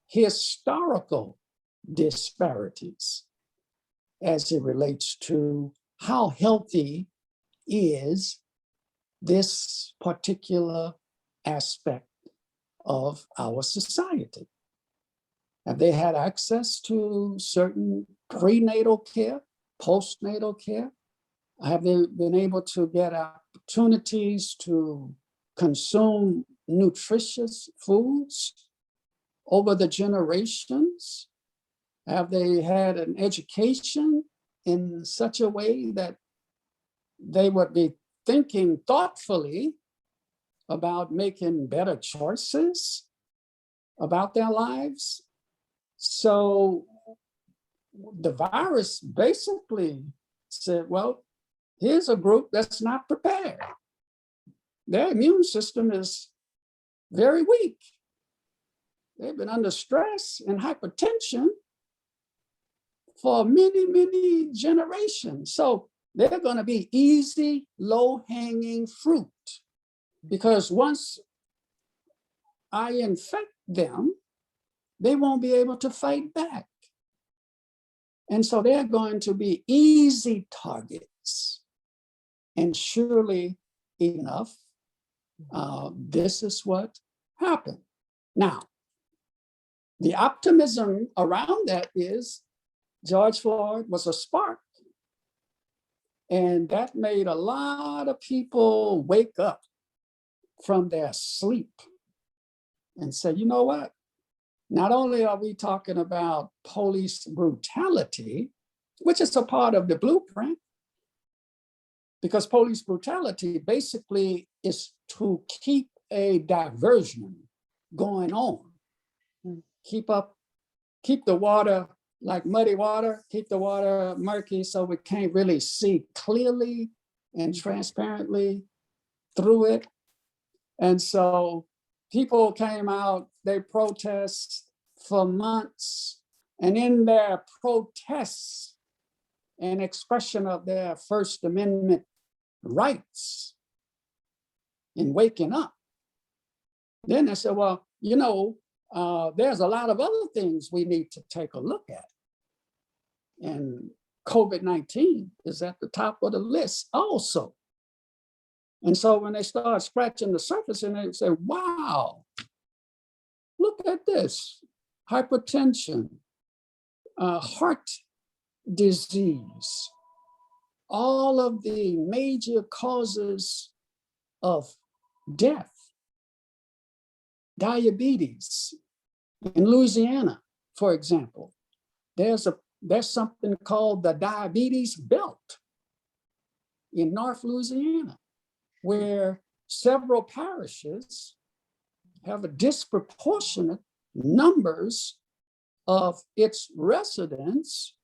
[SPEAKER 2] historical disparities as it relates to how healthy is this particular aspect of our society. Have they had access to certain prenatal care, postnatal care? Have they been able to get opportunities to consume nutritious foods over the generations? Have they had an education in such a way that they would be thinking thoughtfully about making better choices about their lives? So the virus basically said, well, here's a group that's not prepared. Their immune system is very weak. They've been under stress and hypertension for many, many generations. So they're going to be easy, low-hanging fruit, because once I infect them, they won't be able to fight back. And so they're going to be easy targets. And surely enough, this is what happened. Now, the optimism around that is George Floyd was a spark. And that made a lot of people wake up from their sleep and say, you know what? Not only are we talking about police brutality, which is a part of the blueprint, because police brutality basically is to keep a diversion going on. Keep the water like muddy water, keep the water murky so we can't really see clearly and transparently through it. And so people came out, they protest for months, and in their protests and expression of their First Amendment rights in waking up, then they said, well, you know, there's a lot of other things we need to take a look at. And COVID-19 is at the top of the list also. And so when they start scratching the surface and they say, wow, look at this, hypertension, heart disease, all of the major causes of death, diabetes. In Louisiana, for example, there's something called the diabetes belt in North Louisiana, where several parishes have a disproportionate numbers of its residents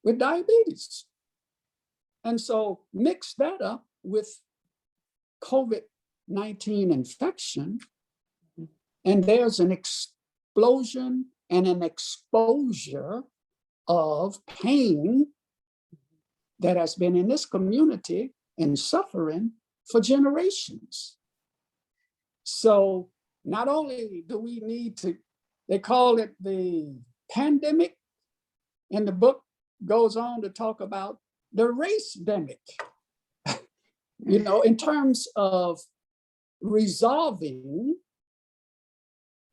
[SPEAKER 2] with diabetes. And so mix that up with COVID-19 infection, and there's an explosion and an exposure of pain that has been in this community and suffering for generations. So not only do we need to, they call it the pandemic, and the book goes on to talk about the race-demic, you know, in terms of resolving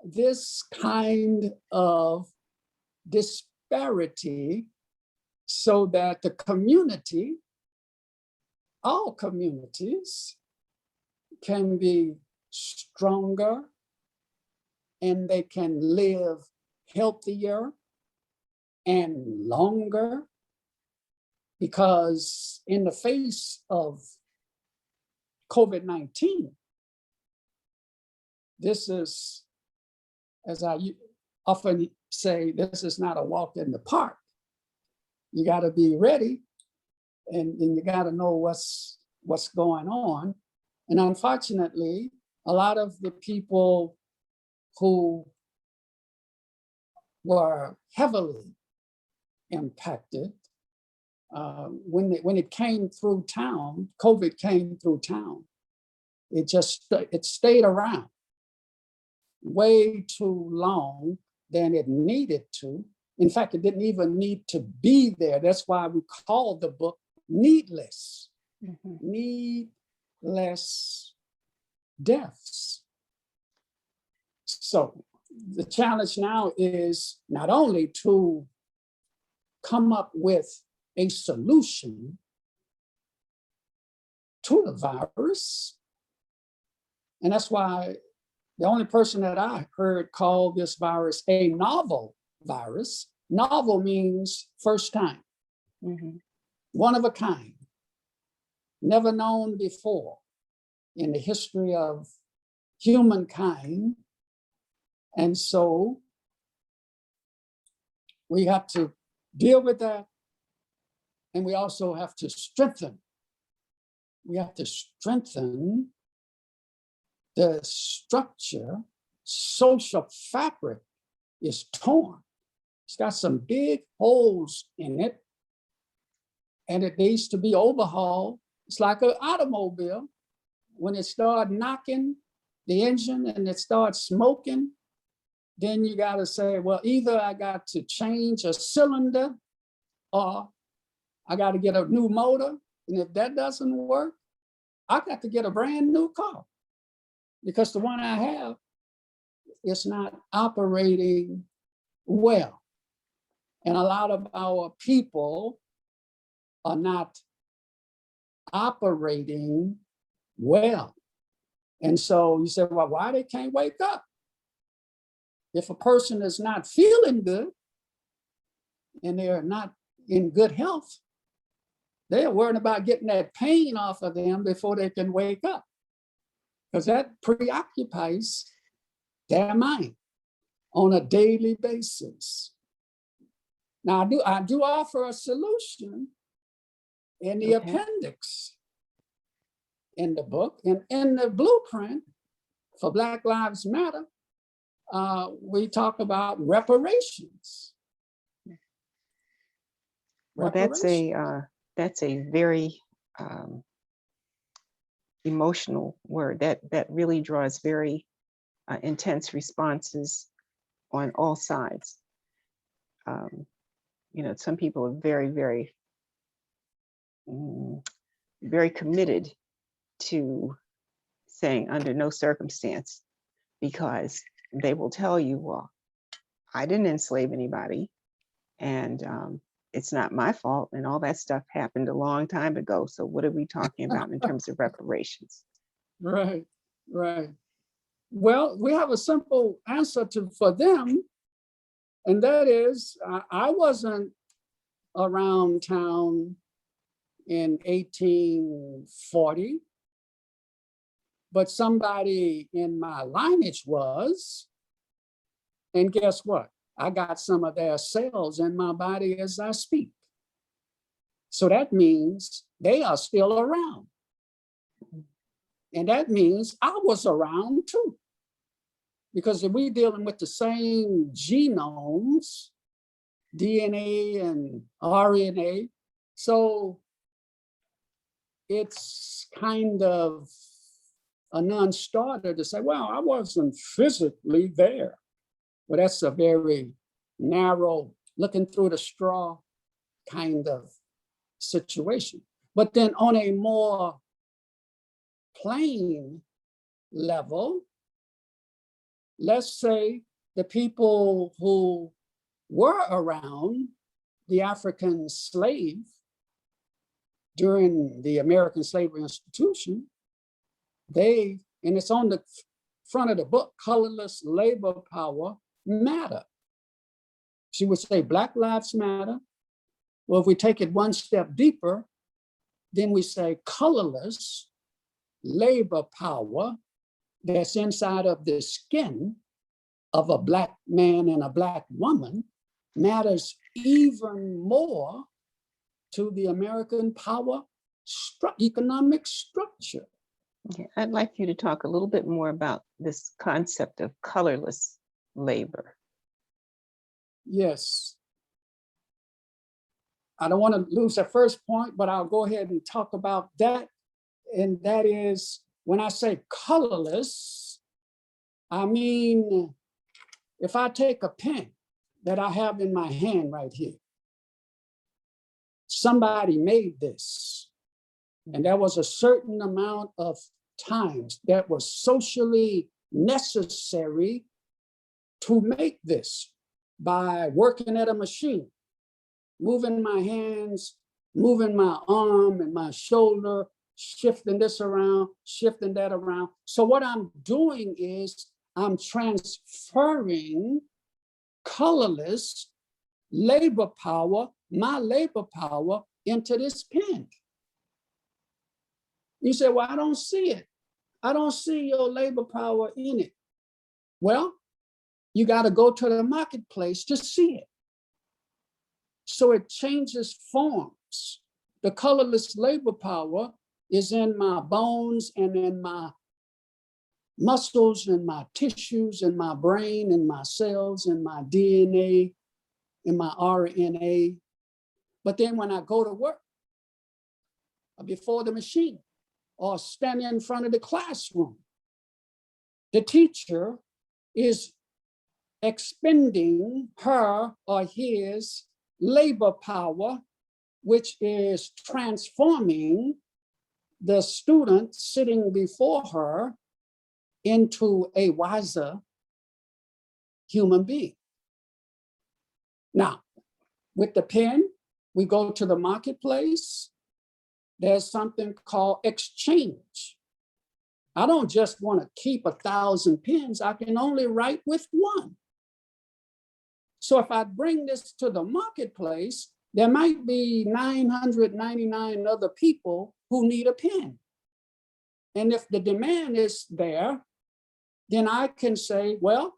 [SPEAKER 2] this kind of disparity so that the community, all communities, can be stronger and they can live healthier and longer, because in the face of COVID-19, this is, as I often say, this is not a walk in the park. You got to be ready, and you got to know what's going on. And unfortunately, a lot of the people who were heavily impacted, when it came through town, COVID came through town, it stayed around way too long than it needed to. In fact, it didn't even need to be there. That's why we called the book Needless. Needless deaths. So the challenge now is not only to come up with a solution to the virus, and that's why the only person that I heard call this virus a novel virus. Novel means first time, one of a kind, never known before in the history of humankind. And so we have to deal with that. And we also have to strengthen. We have to strengthen the structure. Social fabric is torn. It's got some big holes in it, and it needs to be overhauled. It's like an automobile. When it starts knocking the engine and it starts smoking, then you got to say, well, either I got to change a cylinder or I got to get a new motor. And if that doesn't work, I got to get a brand new car because the one I have is not operating well. And a lot of our people are not operating well. And so you say, well, why they can't wake up? If a person is not feeling good and they're not in good health, they're worried about getting that pain off of them before they can wake up, because that preoccupies their mind on a daily basis. Now, I do offer a solution in the appendix in the book, and in the blueprint for Black Lives Matter, we talk about reparations.
[SPEAKER 1] Well, that's a very emotional word that really draws very intense responses on all sides. Some people are very, very, very committed to saying under no circumstance, because they will tell you, well, I didn't enslave anybody, and it's not my fault, and all that stuff happened a long time ago. So what are we talking about in terms of reparations?
[SPEAKER 2] Right, right. Well, we have a simple answer for them, and that is, I wasn't around town in 1840, but somebody in my lineage was, and guess what? I got some of their cells in my body as I speak. So that means they are still around. And that means I was around too. Because if we're dealing with the same genomes, DNA and RNA, so it's kind of a non-starter to say, well, I wasn't physically there. Well, that's a very narrow, looking through the straw kind of situation. But then on a more plain level, let's say the people who were around the African slave during the American Slavery Institution, and it's on the front of the book, Colorless Labor Power Matter. She would say Black Lives Matter. Well, if we take it one step deeper, then we say colorless labor power that's inside of the skin of a Black man and a Black woman matters even more to the American power economic structure.
[SPEAKER 1] Okay. I'd like you to talk a little bit more about this concept of colorless labor.
[SPEAKER 2] Yes. I don't want to lose that first point, but I'll go ahead and talk about that. And that is, when I say colorless, I mean, if I take a pen that I have in my hand right here, somebody made this, and there was a certain amount of times that was socially necessary to make this by working at a machine, moving my hands, moving my arm and my shoulder, shifting this around, shifting that around. So what I'm doing is I'm transferring colorless labor power, my labor power, into this pen. You say, well, I don't see it. I don't see your labor power in it. Well, you got to go to the marketplace to see it. So it changes forms. The colorless labor power is in my bones and in my muscles and my tissues and my brain and my cells and my DNA and my RNA. But then when I go to work before the machine or stand in front of the classroom, the teacher is expending her or his labor power, which is transforming the student sitting before her into a wiser human being. Now, with the pen, we go to the marketplace. There's something called exchange. I don't just want to keep 1,000 pens. I can only write with one. So if I bring this to the marketplace, there might be 999 other people who need a pen. And if the demand is there, then I can say, well,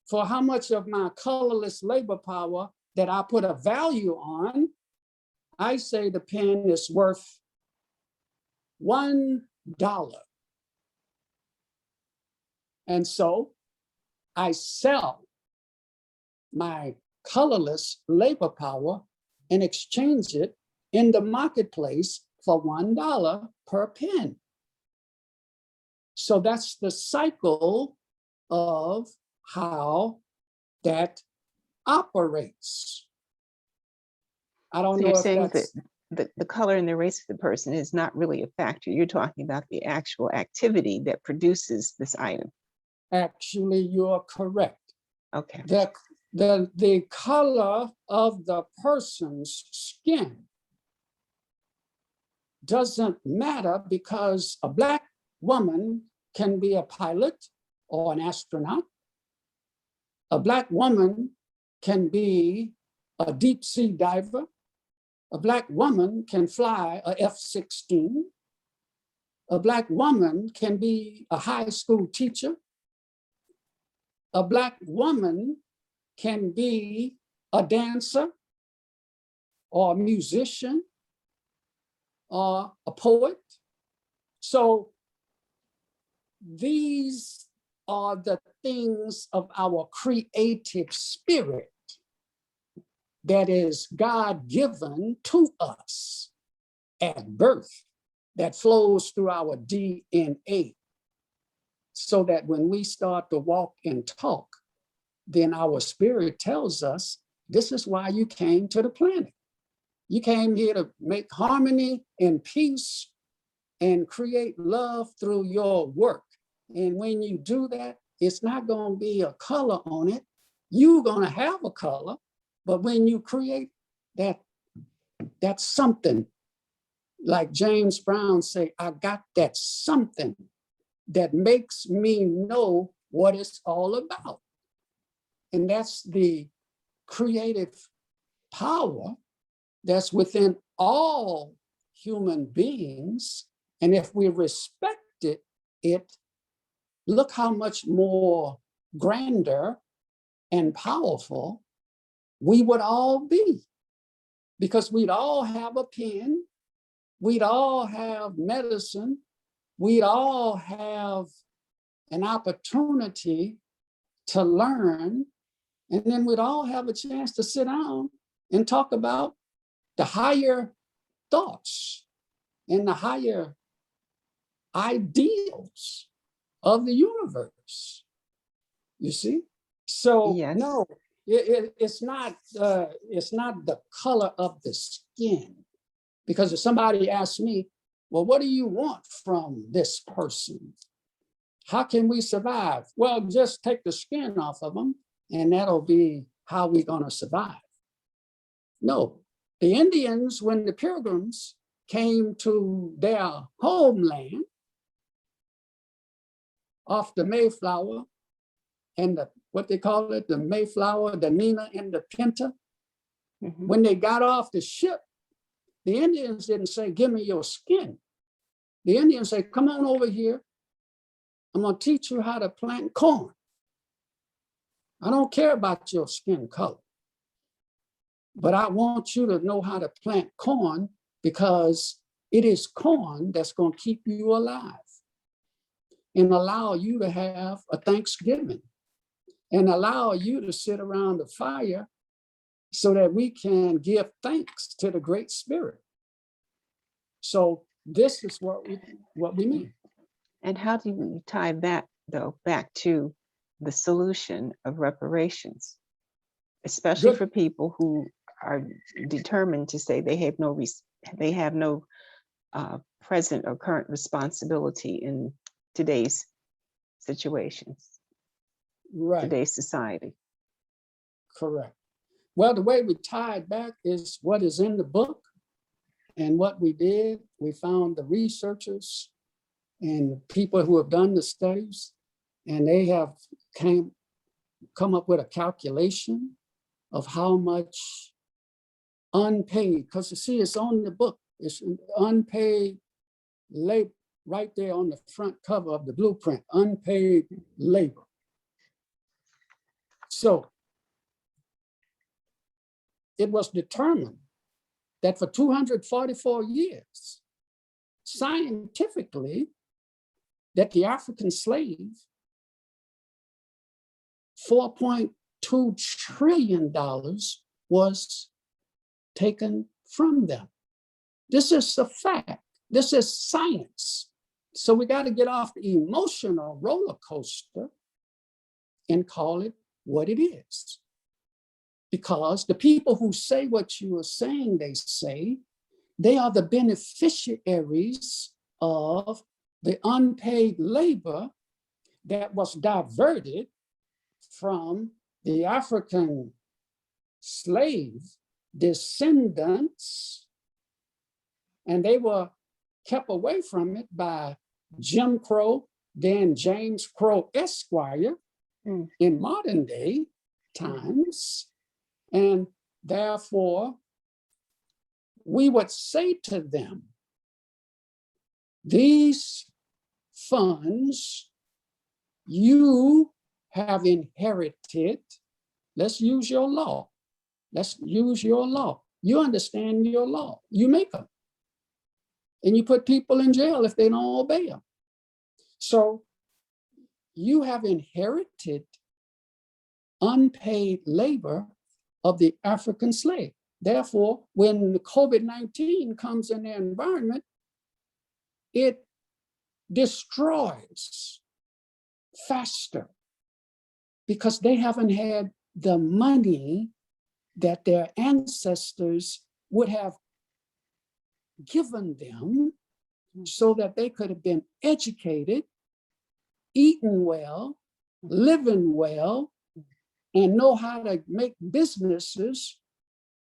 [SPEAKER 2] for how much of my colorless labor power that I put a value on, I say the pen is worth $1. And so I sell my colorless labor power and exchange it in the marketplace for $1 per pen. So that's the cycle of how that operates. I don't
[SPEAKER 1] So
[SPEAKER 2] know
[SPEAKER 1] you're
[SPEAKER 2] if
[SPEAKER 1] saying
[SPEAKER 2] that's...
[SPEAKER 1] that the color and the race of the person is not really a factor. You're talking about the actual activity that produces this item.
[SPEAKER 2] Actually, you're correct.
[SPEAKER 1] Okay.
[SPEAKER 2] The color of the person's skin doesn't matter, because a Black woman can be a pilot or an astronaut. A Black woman can be a deep sea diver. A Black woman can fly a F-16. A Black woman can be a high school teacher. A Black woman can be a dancer or a musician or a poet. So these are the things of our creative spirit that is God-given to us at birth, that flows through our DNA, so that when we start to walk and talk, then our spirit tells us, this is why you came to the planet. You came here to make harmony and peace and create love through your work. And when you do that, it's not going to be a color on it. You're going to have a color, but when you create that, that's something, like James Brown say, I got that something that makes me know what it's all about. And that's the creative power that's within all human beings. And if we respected it, look how much more grander and powerful we would all be, because we'd all have a pen, we'd all have medicine, we'd all have an opportunity to learn, and then we'd all have a chance to sit down and talk about the higher thoughts and the higher ideals of the universe. You see? So
[SPEAKER 1] Yes.
[SPEAKER 2] no, it's not the color of the skin. Because if somebody asks me, well, what do you want from this person? How can we survive? Well, just take the skin off of them, and that'll be how we're going to survive. No, the Indians, when the Pilgrims came to their homeland off the Mayflower and what they call it, the Mayflower, the Nina, and the Pinta, when they got off the ship, the Indians didn't say, give me your skin. The Indians say, come on over here. I'm going to teach you how to plant corn. I don't care about your skin color, but I want you to know how to plant corn because it is corn that's going to keep you alive and allow you to have a Thanksgiving and allow you to sit around the fire so that we can give thanks to the Great Spirit. So this is what we mean.
[SPEAKER 1] And how do you tie that, though, back to the solution of reparations, especially for people who are determined to say they have no present or current responsibility in today's situations,
[SPEAKER 2] right?
[SPEAKER 1] Today's society.
[SPEAKER 2] Correct. Well, the way we tie it back is what is in the book and what we did. We found the researchers and people who have done the studies, and they have come up with a calculation of how much unpaid, because you see, it's on the book, it's unpaid labor right there on the front cover of the blueprint, unpaid labor. So it was determined that for 244 years, scientifically, that the African slave, $4.2 trillion was taken from them. This is a fact. This is science. So we got to get off the emotional roller coaster and call it what it is. Because the people who say what you are saying, they are the beneficiaries of the unpaid labor that was diverted from the African slave descendants, and they were kept away from it by Jim Crow, then James Crow Esquire in modern day times. And therefore, we would say to them, these funds you have inherited. Let's use your law. Let's use your law. You understand your law. You make them. And you put people in jail if they don't obey them. So you have inherited unpaid labor of the African slave. Therefore, when the COVID-19 comes in their environment, it destroys faster because they haven't had the money that their ancestors would have given them so that they could have been educated, eaten well, living well, and know how to make businesses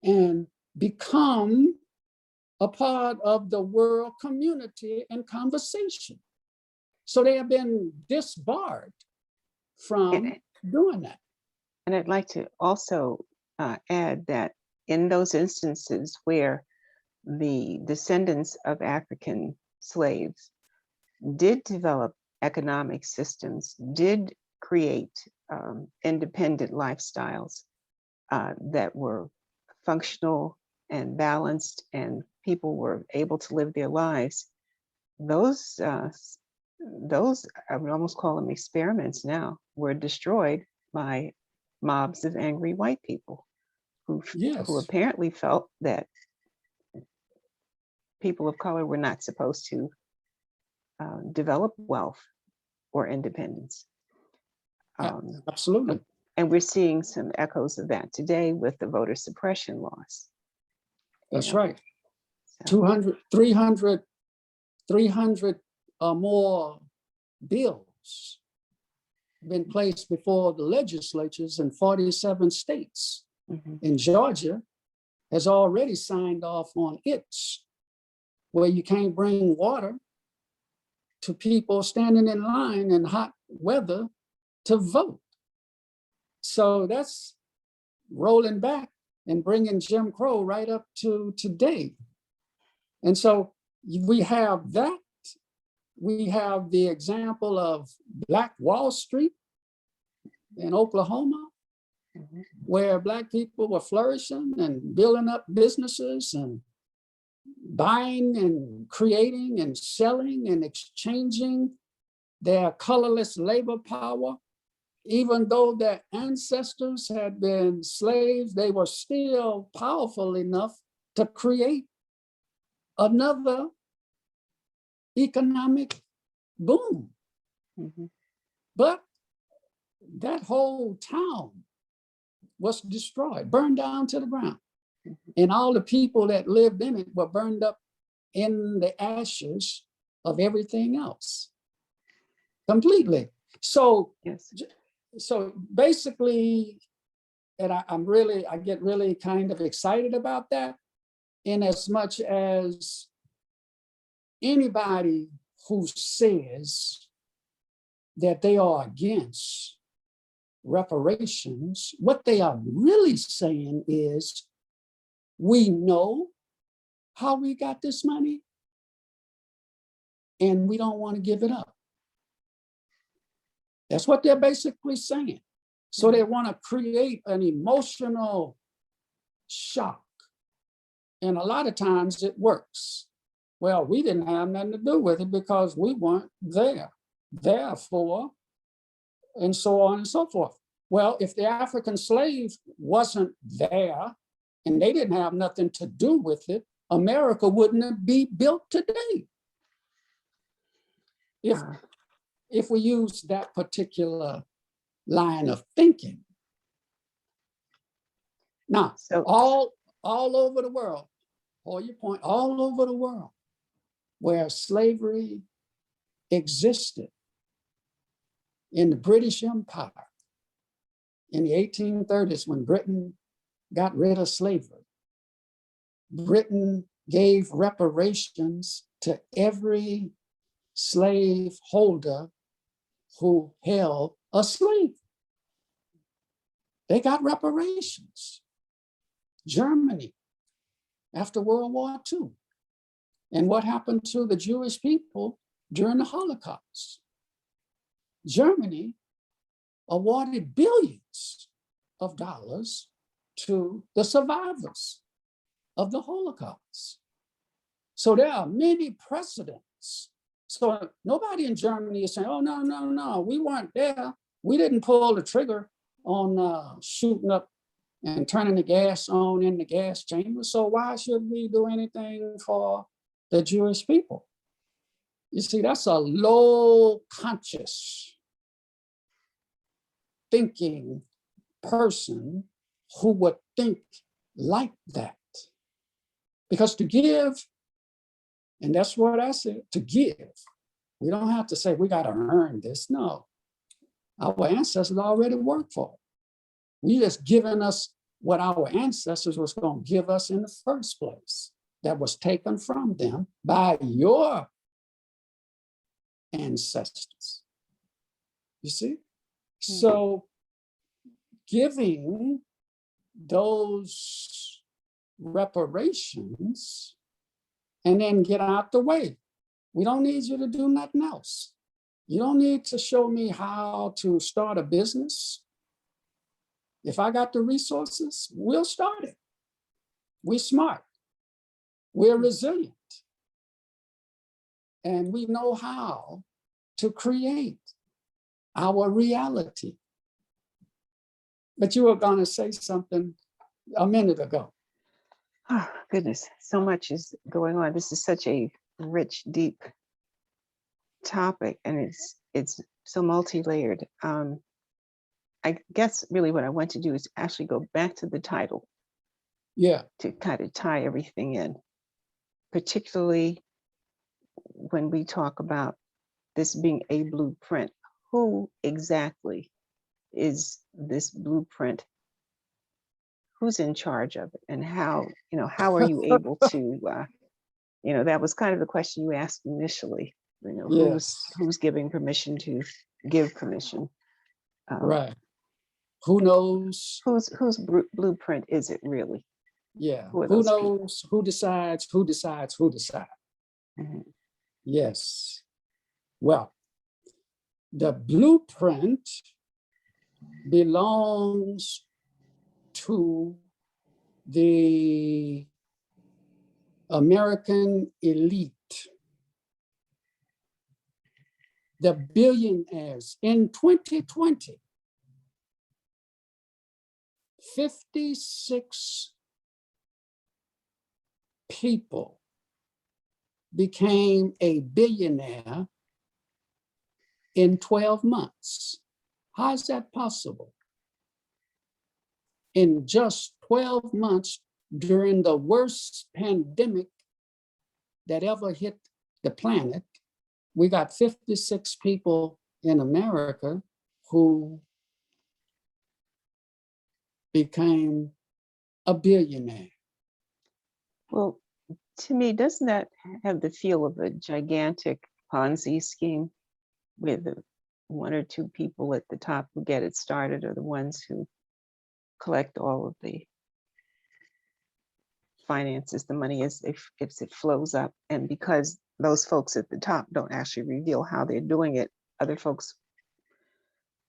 [SPEAKER 2] and become a part of the world community and conversation. So they have been disbarred from doing that.
[SPEAKER 1] And I'd like to also add that in those instances where the descendants of African slaves did develop economic systems, did create independent lifestyles that were functional and balanced, and people were able to live their lives, those I would almost call them experiments now, were destroyed by mobs of angry white people who apparently felt that people of color were not supposed to develop wealth or independence.
[SPEAKER 2] Absolutely.
[SPEAKER 1] And we're seeing some echoes of that today with the voter suppression laws.
[SPEAKER 2] That's right. 200, 300 or more bills bills been placed before the legislatures in 47 states.
[SPEAKER 1] Mhm.
[SPEAKER 2] And Georgia has already signed off on its, where you can't bring water to people standing in line in hot weather to vote. So that's rolling back and bringing Jim Crow right up to today. And so we have that. We have the example of Black Wall Street in Oklahoma,
[SPEAKER 1] Mhm.
[SPEAKER 2] where Black people were flourishing and building up businesses and buying and creating and selling and exchanging their colorless labor power. Even though their ancestors had been slaves, they were still powerful enough to create another economic boom.
[SPEAKER 1] Mhm.
[SPEAKER 2] But that whole town was destroyed, burned down to the ground. And all the people that lived in it were burned up in the ashes of everything else completely. So,
[SPEAKER 1] Yes.
[SPEAKER 2] so basically, and I get really kind of excited about that, in as much as anybody who says that they are against reparations, what they are really saying is, we know how we got this money and we don't want to give it up. That's what they're basically saying. So they want to create an emotional shock. And a lot of times it works. Well, we didn't have nothing to do with it because we weren't there. Therefore, and so on and so forth. Well, if the African slave wasn't there and they didn't have nothing to do with it, America wouldn't be built today. If we use that particular line of thinking. Now,
[SPEAKER 1] So
[SPEAKER 2] all over the world, or your point, all over the world, where slavery existed in the British Empire in the 1830s, when Britain got rid of slavery, Britain gave reparations to every slave holder who held a slave. They got reparations. Germany, after World War II. And what happened to the Jewish people during the Holocaust? Germany awarded billions of dollars to the survivors of the Holocaust. So there are many precedents. So nobody in Germany is saying, oh, no, we weren't there. We didn't pull the trigger on shooting up and turning the gas on in the gas chamber. So why should we do anything for the Jewish people? You see, that's a low conscious thinking person who would think like that. Because to give, and that's what I said, to give, we don't have to say we got to earn this. No, our ancestors already worked for it. We just giving us what our ancestors was going to give us in the first place, that was taken from them by your ancestors. You see? So giving those reparations and then get out the way. We don't need you to do nothing else. You don't need to show me how to start a business. If I got the resources, we'll start it. We're smart. We're resilient. And we know how to create our reality. But you were going to say something a minute ago.
[SPEAKER 1] Oh, goodness, so much is going on. This is such a rich, deep topic, and it's so multi-layered. I guess really what I want to do is actually go back to the title.
[SPEAKER 2] Yeah.
[SPEAKER 1] To kind of tie everything in, particularly when we talk about this being a blueprint. who exactly is this blueprint? Who's in charge of it, and how are you able to, that was kind of the question you asked initially,
[SPEAKER 2] Yes,
[SPEAKER 1] who's giving permission to give permission?
[SPEAKER 2] right. Who knows?
[SPEAKER 1] Whose blueprint is it really?
[SPEAKER 2] Yeah.
[SPEAKER 1] Who are
[SPEAKER 2] Who
[SPEAKER 1] those people?
[SPEAKER 2] knows? Who decides? Who decides? Who decides?
[SPEAKER 1] Mhm.
[SPEAKER 2] Yes. Well, the blueprint belongs to the American elite, the billionaires. In 2020, 56 people became a billionaire in 12 months. How is that possible? In just 12 months, during the worst pandemic that ever hit the planet, we got 56 people in America who became a billionaire.
[SPEAKER 1] Well, to me, doesn't that have the feel of a gigantic Ponzi scheme, where the one or two people at the top who get it started are the ones who collect all of the finances, the money, as if it flows up, and because those folks at the top don't actually reveal how they're doing it, other folks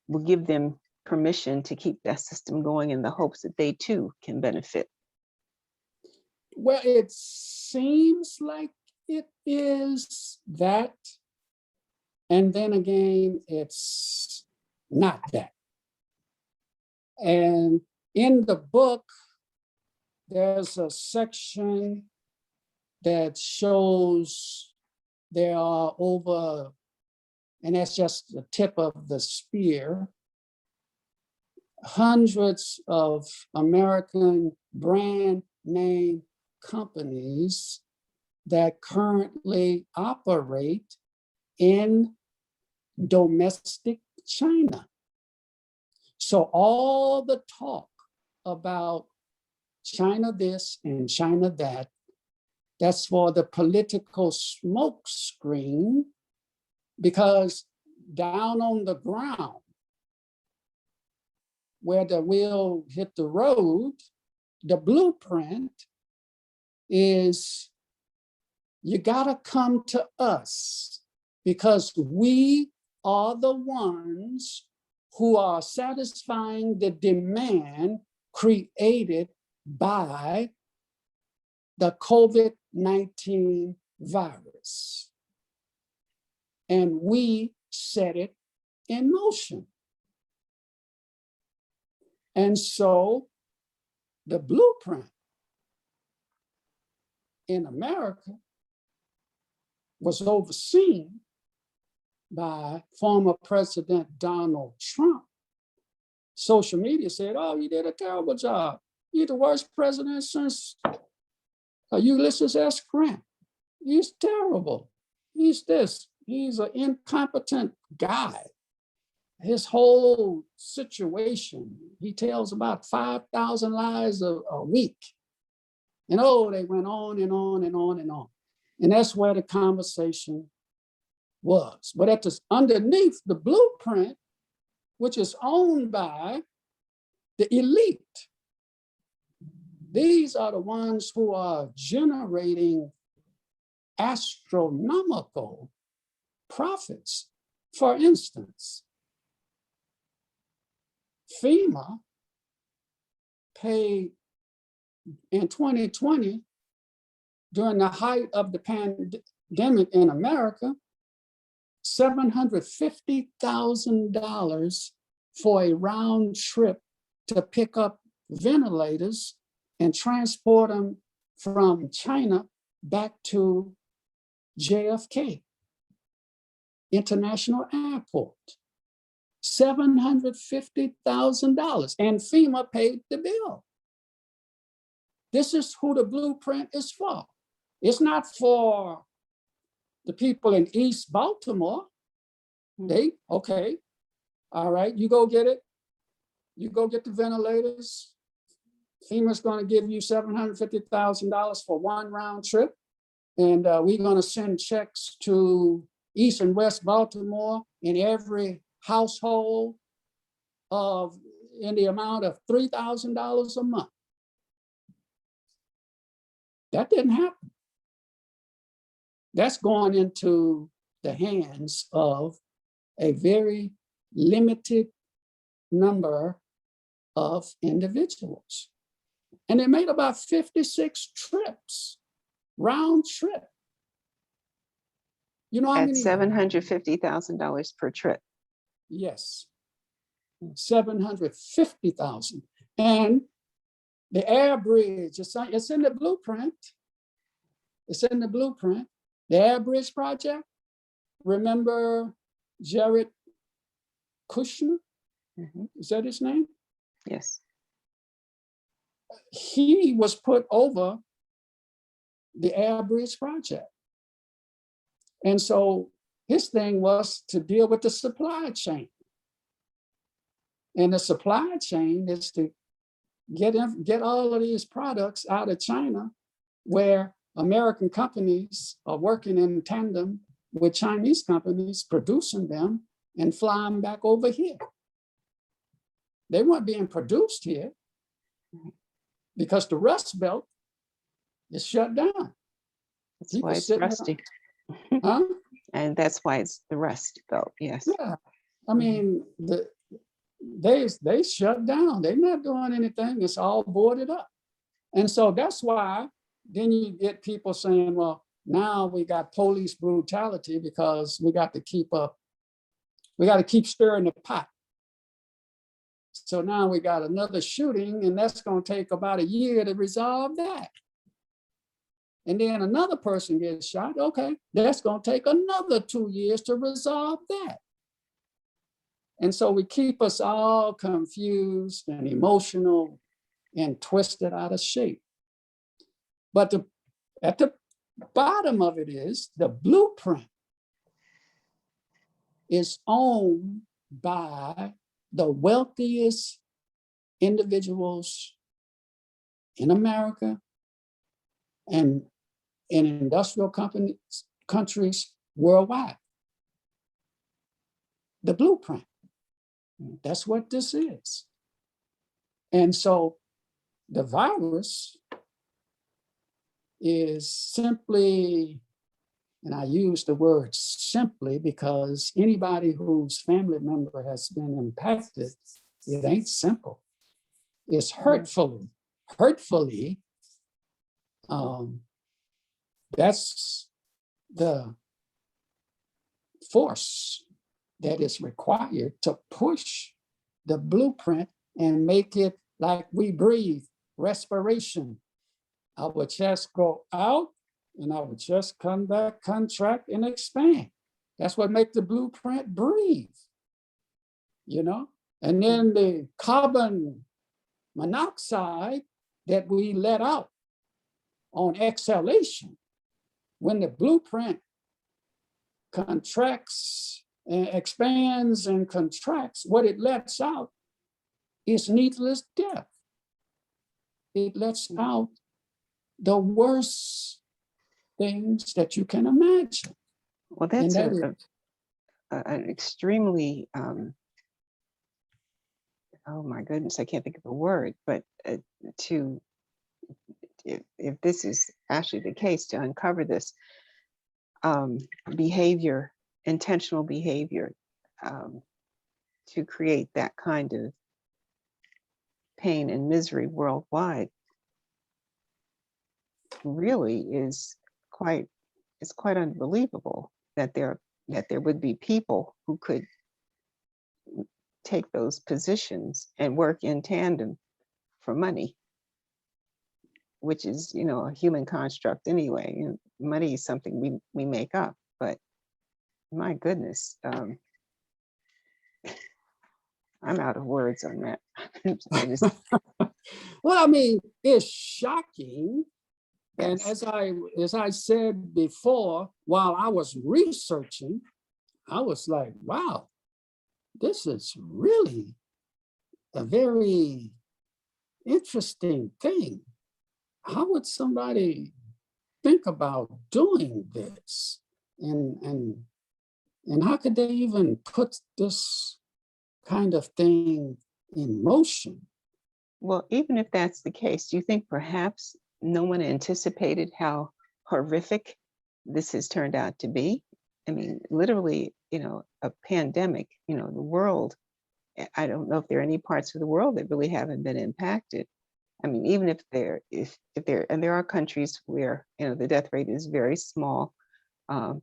[SPEAKER 1] will give them permission to keep that system going in the hopes that they too can benefit.
[SPEAKER 2] Well, it seems like it is that. And then again, it's not that. And in the book, there's a section that shows there are over, and that's just the tip of the spear, hundreds of American brand name companies that currently operate in domestic China. So all the talk about China this and China that, that's for the political smoke screen, because down on the ground, where the wheel hit the road, the blueprint is you gotta come to us, because we are the ones who are satisfying the demand created by the COVID-19 virus. And we set it in motion. And so the blueprint in America was overseen by former President Donald Trump. Social media said, oh, you did a terrible job. You're the worst president since Ulysses S. Grant. He's terrible. He's this. He's an incompetent guy. His whole situation, he tells about 5,000 lies a week. And they went on and on and on and on. And that's where the conversation was. But underneath the blueprint, which is owned by the elite, these are the ones who are generating astronomical profits. For instance, FEMA paid in 2020, during the height of the pandemic in America, $750,000 for a round trip to pick up ventilators and transport them from China back to JFK International Airport. $750,000, and FEMA paid the bill. This is who the blueprint is for. It's not for the people in East Baltimore. All right, you go get it. You go get the ventilators. FEMA's going to give you $750,000 for one round trip. And we're going to send checks to East and West Baltimore in every household in the amount of $3,000 a month. That didn't happen. That's going into the hands of a very limited number of individuals. And they made about 56 trips, round trip. You know how
[SPEAKER 1] At
[SPEAKER 2] many?
[SPEAKER 1] $750,000 per trip.
[SPEAKER 2] Yes, 750,000. And the air bridge, it's in the blueprint. It's in the blueprint. The air bridge project. Remember Jared Kushner? Is that his name?
[SPEAKER 1] Yes.
[SPEAKER 2] He was put over the air bridge project. And so his thing was to deal with the supply chain. And the supply chain is to get all of these products out of China, where American companies are working in tandem with Chinese companies, producing them and flying back over here. They weren't being produced here because the Rust Belt is shut down.
[SPEAKER 1] That's
[SPEAKER 2] People
[SPEAKER 1] why it's
[SPEAKER 2] sitting
[SPEAKER 1] rusty.
[SPEAKER 2] Huh?
[SPEAKER 1] And that's why it's the Rust Belt. Yes.
[SPEAKER 2] Yeah, I mean, they shut down. They're not doing anything. It's all boarded up. And so that's why then you get people saying, well, now we got police brutality because we got to keep stirring the pot. So now we got another shooting, and that's going to take about a year to resolve that. And then another person gets shot. Okay, that's going to take another 2 years to resolve that. And so we keep us all confused and emotional and twisted out of shape. But at the bottom of it is the blueprint is owned by the wealthiest individuals in America and in industrial countries worldwide. The blueprint. That's what this is. And so the virus is simply, and I use the word simply because anybody whose family member has been impacted, it ain't simple. It's hurtfully, that's the force that is required to push the blueprint and make it like we breathe, respiration. Our chest go out and our chest come back, contract and expand. That's what makes the blueprint breathe, you know? And then the carbon monoxide that we let out on exhalation, when the blueprint contracts and expands and contracts, what it lets out is needless death. It lets out the worst things that you can imagine.
[SPEAKER 1] Well, that's an extremely, oh my goodness, I can't think of a word, but if this is actually the case, to uncover this behavior, intentional behavior, to create that kind of pain and misery worldwide, really is quite unbelievable that there would be people who could take those positions and work in tandem for money, which is, a human construct anyway. Money is something we make up, but my goodness, I'm out of words on that.
[SPEAKER 2] Well, I mean, it's shocking. And
[SPEAKER 1] Yes.
[SPEAKER 2] as I said before, while I was researching, I was like, wow, this is really a very interesting thing. How would somebody think about doing this? And how could they even put this kind of thing in motion?
[SPEAKER 1] Well, even if that's the case, do you think perhaps no one anticipated how horrific this has turned out to be? I mean, literally, a pandemic, the world, I don't know if there are any parts of the world that really haven't been impacted. I mean, even and there are countries where, the death rate is very small,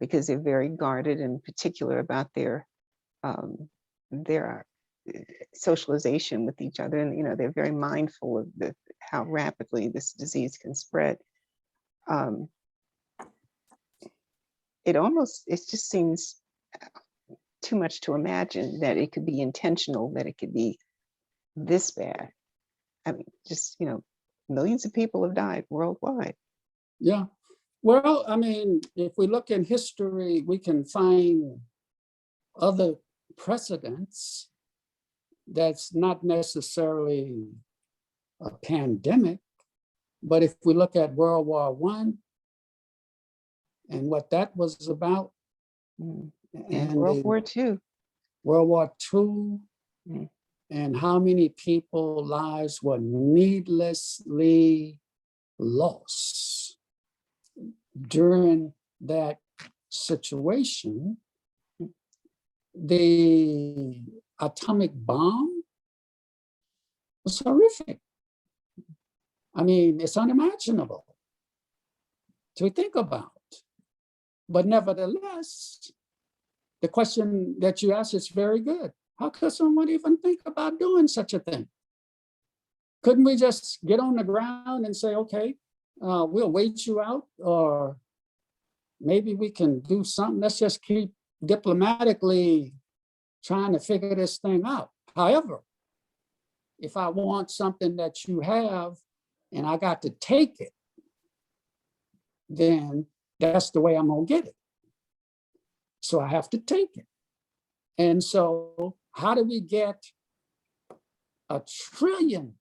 [SPEAKER 1] because they're very guarded and particular about um, their socialization with each other, and they're very mindful of how rapidly this disease can spread. Um, it just seems too much to imagine that it could be intentional, that it could be this bad. I mean, just millions of people have died worldwide.
[SPEAKER 2] Yeah. Well, I mean, if we look in history, we can find other precedents that's not necessarily a pandemic, but if we look at World War I and what that was about,
[SPEAKER 1] And
[SPEAKER 2] and
[SPEAKER 1] World War II.
[SPEAKER 2] World War II,
[SPEAKER 1] Mm.
[SPEAKER 2] and how many people's lives were needlessly lost during that situation. The atomic bomb was horrific. I mean, it's unimaginable to think about. But nevertheless, the question that you asked is very good. How could someone even think about doing such a thing? Couldn't we just get on the ground and say, okay, we'll wait you out, or maybe we can do something. Let's just keep diplomatically trying to figure this thing out. However, if I want something that you have and I got to take it, then that's the way I'm gonna get it. So I have to take it. And so how do we get $1 trillion?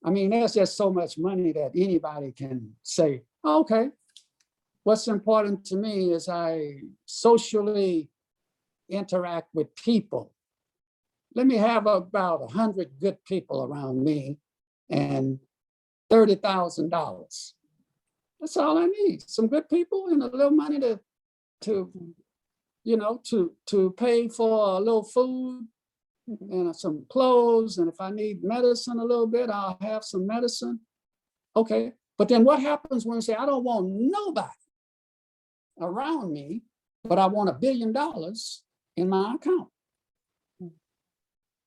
[SPEAKER 2] I mean, there's just so much money that anybody can say, okay, what's important to me is I socially interact with people. Let me have about 100 good people around me and $30,000. That's all I need. Some good people and a little money to pay for a little food and some clothes. And if I need medicine a little bit, I'll have some medicine. Okay. But then what happens when I say, I don't want nobody around me, but I want $1 billion in my account?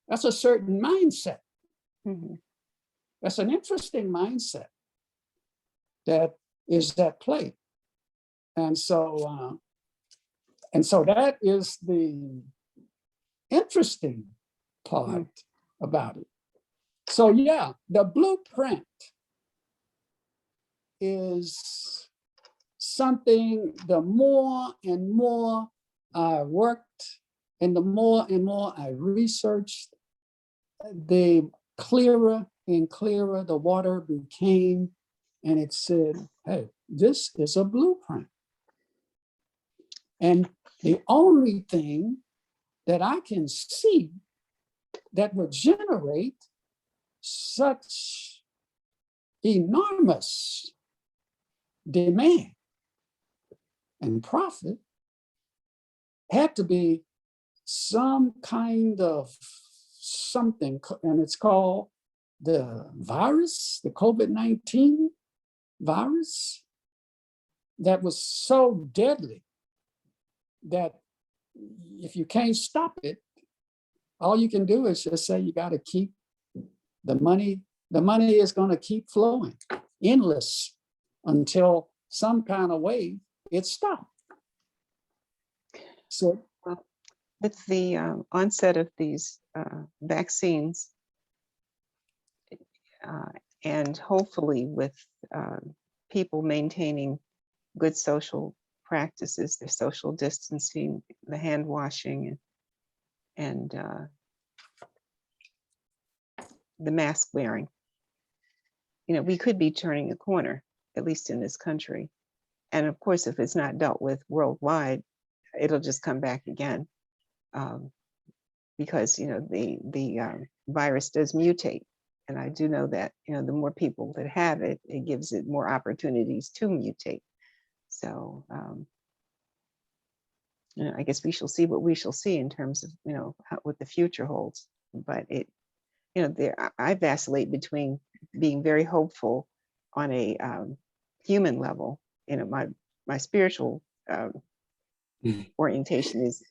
[SPEAKER 2] That's a certain mindset.
[SPEAKER 1] Mm-hmm.
[SPEAKER 2] That's an interesting mindset that is at play. And so that is the interesting part about it. So yeah, the blueprint is something, the more and more I worked and the more and more I researched, the clearer and clearer the water became. And it said, hey, this is a blueprint. And the only thing that I can see that would generate such enormous demand and profit had to be some kind of something, and it's called the virus, the COVID-19 virus, that was so deadly that if you can't stop it, all you can do is just say you got to keep the money. The money is going to keep flowing endless until some kind of way it stopped. So,
[SPEAKER 1] well, with the onset of these vaccines, and hopefully with people maintaining good social practices, the social distancing, the hand washing, and the mask wearing. We could be turning a corner, at least in this country. And of course, if it's not dealt with worldwide, it'll just come back again, because the virus does mutate, and I do know that the more people that have it, it gives it more opportunities to mutate. So I guess we shall see what we shall see in terms of what the future holds. But I vacillate between being very hopeful on a human level. My spiritual orientation is,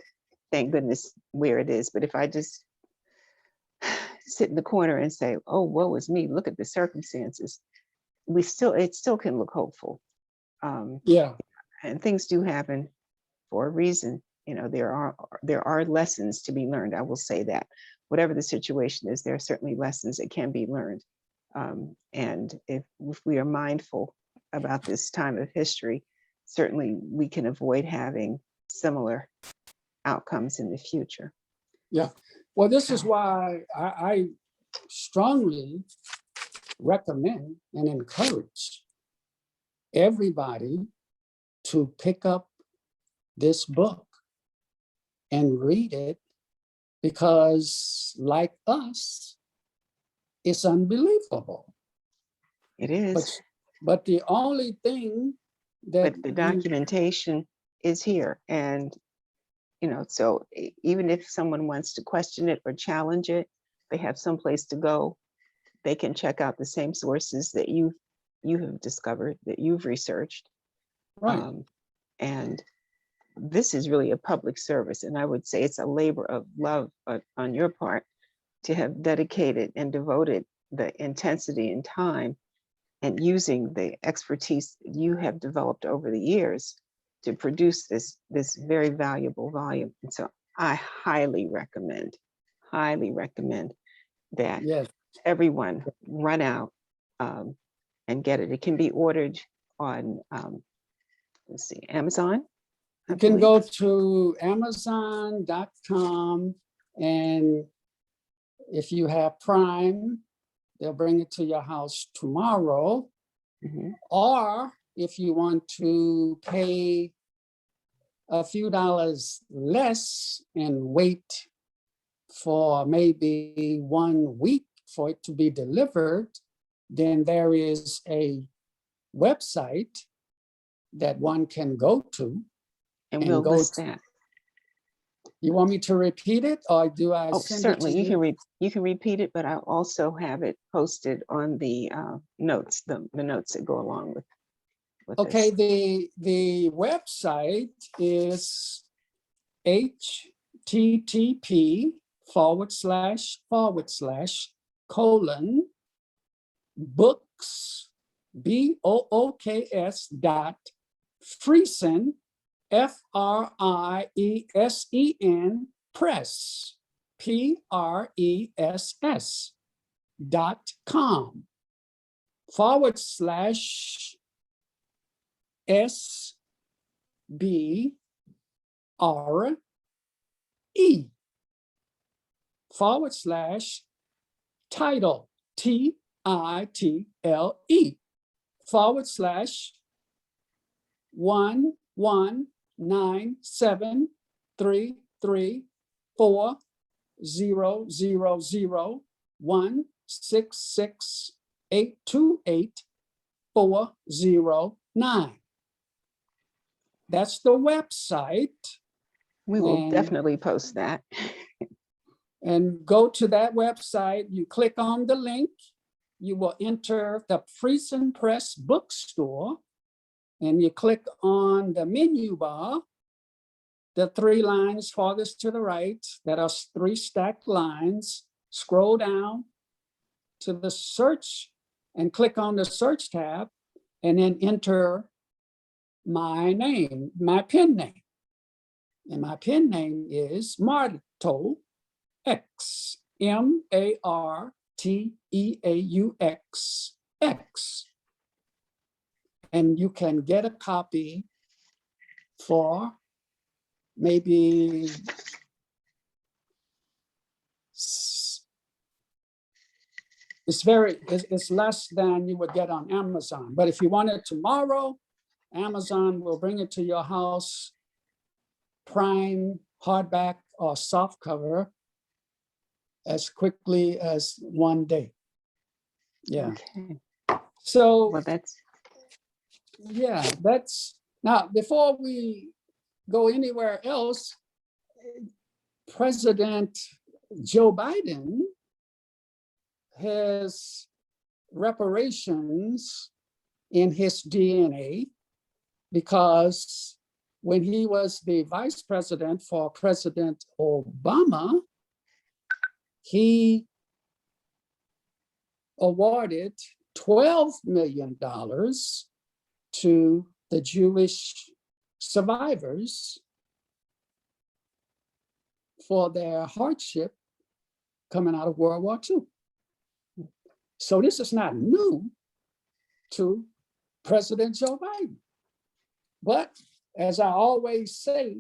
[SPEAKER 1] thank goodness, where it is. But if I just sit in the corner and say, "Oh, woe is me! Look at the circumstances," it still can look hopeful.
[SPEAKER 2] Yeah.
[SPEAKER 1] And things do happen for a reason. There are lessons to be learned. I will say that whatever the situation is, there are certainly lessons that can be learned. And if we are mindful about this time of history, certainly we can avoid having similar outcomes in the future.
[SPEAKER 2] Yeah. Well, this is why I strongly recommend and encourage everybody to pick up this book and read it, because like us, it's unbelievable.
[SPEAKER 1] It is.
[SPEAKER 2] But the only thing that
[SPEAKER 1] But the documentation is here. And, so even if someone wants to question it or challenge it, they have someplace to go. They can check out the same sources that you have discovered, that you've researched.
[SPEAKER 2] Right.
[SPEAKER 1] And this is really a public service. And I would say it's a labor of love on your part to have dedicated and devoted the intensity and time and using the expertise you have developed over the years to produce this very valuable volume. And so I highly recommend that
[SPEAKER 2] yes,
[SPEAKER 1] everyone run out and get it. It can be ordered on, let's see, Amazon.
[SPEAKER 2] you can go to Amazon.com, and if you have Prime, they'll bring it to your house tomorrow.
[SPEAKER 1] Mhm.
[SPEAKER 2] Or if you want to pay a few dollars less and wait for maybe 1 week for it to be delivered, then there is a website that one can go to.
[SPEAKER 1] And we'll list that.
[SPEAKER 2] You want me to repeat it, or do I
[SPEAKER 1] Oh,
[SPEAKER 2] send
[SPEAKER 1] certainly.
[SPEAKER 2] it to you?
[SPEAKER 1] You can repeat it, but I'll also have it posted on the notes, the notes that go along with
[SPEAKER 2] Okay,
[SPEAKER 1] this.
[SPEAKER 2] the website is http://:books BOOKS FRIESEN press PRESS.com/SBRE/title TITLE1197334001668284009. That's the website.
[SPEAKER 1] We will definitely post that.
[SPEAKER 2] And go to that website, you click on the link, you will enter the Friesen Press bookstore, and you click on the menu bar, the 3 lines farthest to the right, that are 3 stacked lines. Scroll down to the search and click on the search tab, and then enter my name, my pen name. And my pen name is Marteaux, X, MARTEAUX, X. And you can get a copy for maybe it's less than you would get on Amazon. But if you want it tomorrow, Amazon will bring it to your house, prime, hardback, or soft cover, as quickly as one day. Yeah.
[SPEAKER 1] Okay.
[SPEAKER 2] So
[SPEAKER 1] Well, that's
[SPEAKER 2] yeah, that's now before we go anywhere else, President Joe Biden has reparations in his DNA because when he was the vice president for President Obama, he awarded $12 million to the Jewish survivors for their hardship coming out of World War II. So this is not new to President Joe Biden. But as I always say,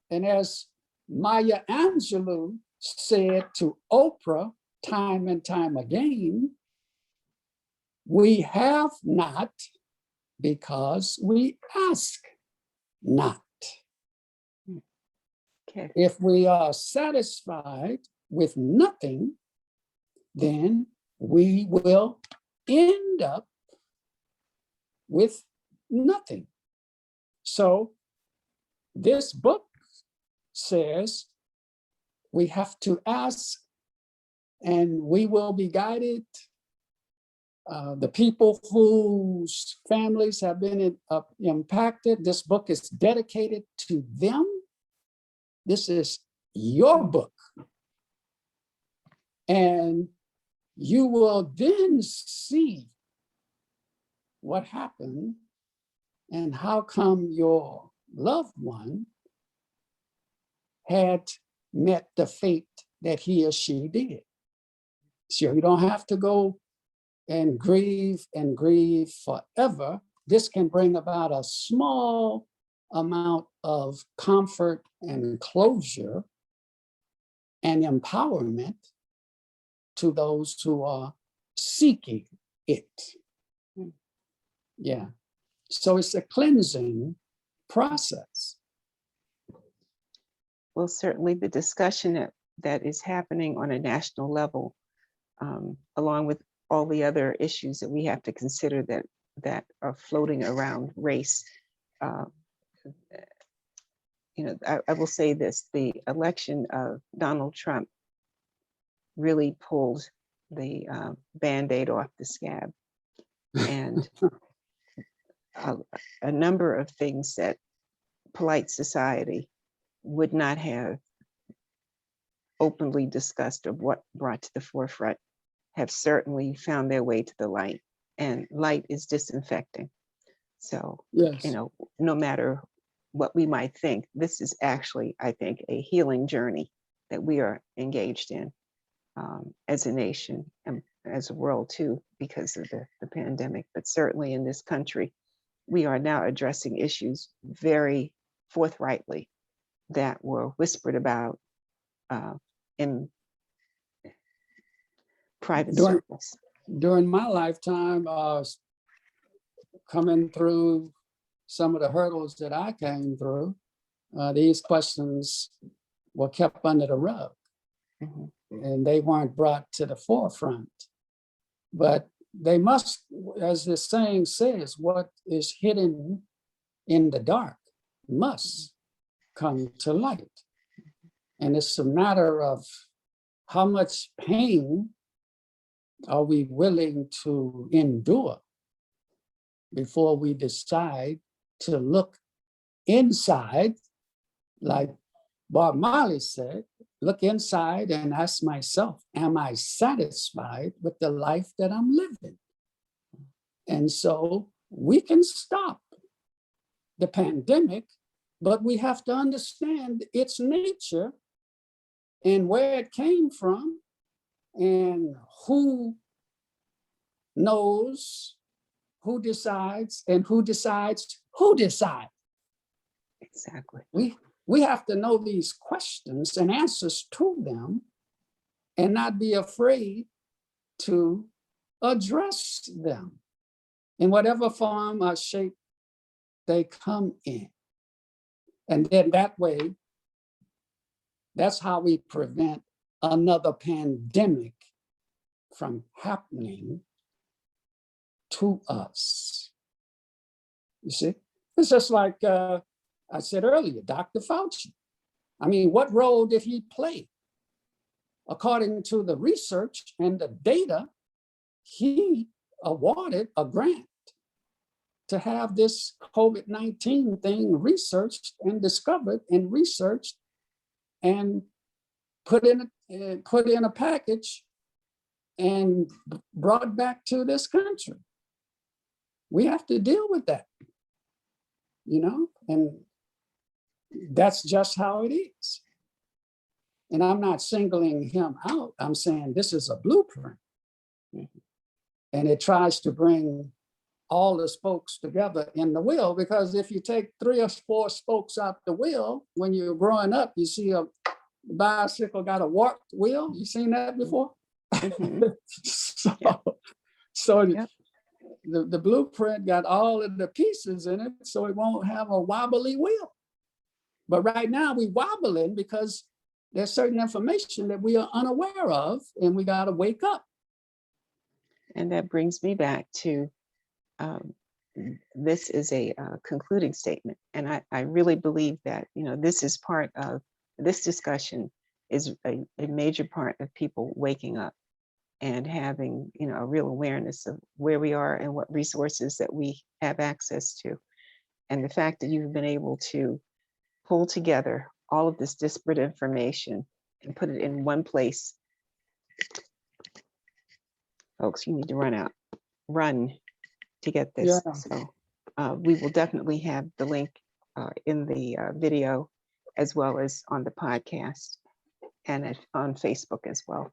[SPEAKER 2] and as Maya Angelou said to Oprah time and time again, we have not because we ask not.
[SPEAKER 1] okay.
[SPEAKER 2] If we are satisfied with nothing, then we will end up with nothing. So this book says we have to ask and we will be guided. The people whose families have been impacted, this book is dedicated to them. This is your book. And you will then see what happened and how come your loved one had met the fate that he or she did. So you don't have to go and grieve forever. This can bring about a small amount of comfort and closure and empowerment to those who are seeking it. Yeah. So it's a cleansing process.
[SPEAKER 1] Well, certainly the discussion that is happening on a national level, along with all the other issues that we have to consider that are floating around race. I will say this: the election of Donald Trump really pulled the Band-Aid off the scab, and a number of things that polite society would not have openly discussed or what brought to the forefront have certainly found their way to the light, and light is disinfecting. So,
[SPEAKER 2] yes,
[SPEAKER 1] no matter what we might think, this is actually, I think, a healing journey that we are engaged in as a nation and as a world too, because of the pandemic. But certainly in this country, we are now addressing issues very forthrightly that were whispered about in private circles.
[SPEAKER 2] During my lifetime, coming through some of the hurdles that I came through, these questions were kept under the rug.
[SPEAKER 1] Mm-hmm.
[SPEAKER 2] And they weren't brought to the forefront. But they must, as the saying says, what is hidden in the dark must come to light. And it's a matter of how much pain are we willing to endure before we decide to look inside, like Bob Marley said, look inside and ask myself, am I satisfied with the life that I'm living? And so we can stop the pandemic, but we have to understand its nature and where it came from and who knows, who decides, and who decides who decides.
[SPEAKER 1] Exactly.
[SPEAKER 2] We have to know these questions and answers to them and not be afraid to address them in whatever form or shape they come in. And then that way, that's how we prevent another pandemic from happening to us. You see, it's just like I said earlier, Dr. Fauci. I mean, what role did he play? According to the research and the data, he awarded a grant to have this COVID-19 thing researched and discovered and researched and put in a package and brought back to this country. We have to deal with that, and that's just how it is. And I'm not singling him out. I'm saying this is a blueprint. And it tries to bring all the spokes together in the wheel, because if you take 3 or 4 spokes out the wheel, when you're growing up, you see a bicycle got a warped wheel. You seen that before?
[SPEAKER 1] Mm-hmm.
[SPEAKER 2] So
[SPEAKER 1] Yep.
[SPEAKER 2] the blueprint got all of the pieces in it, so it won't have a wobbly wheel. But right now we wobbling because there's certain information that we are unaware of, and we got to wake up.
[SPEAKER 1] And that brings me back to this is a concluding statement. And I really believe that, this is part of this discussion is a major part of people waking up and having, a real awareness of where we are and what resources that we have access to. And the fact that you've been able to pull together all of this disparate information and put it in one place. Folks, you need to run to get this.
[SPEAKER 2] Yeah.
[SPEAKER 1] So we will definitely have the link in the video, as well as on the podcast and on Facebook as well.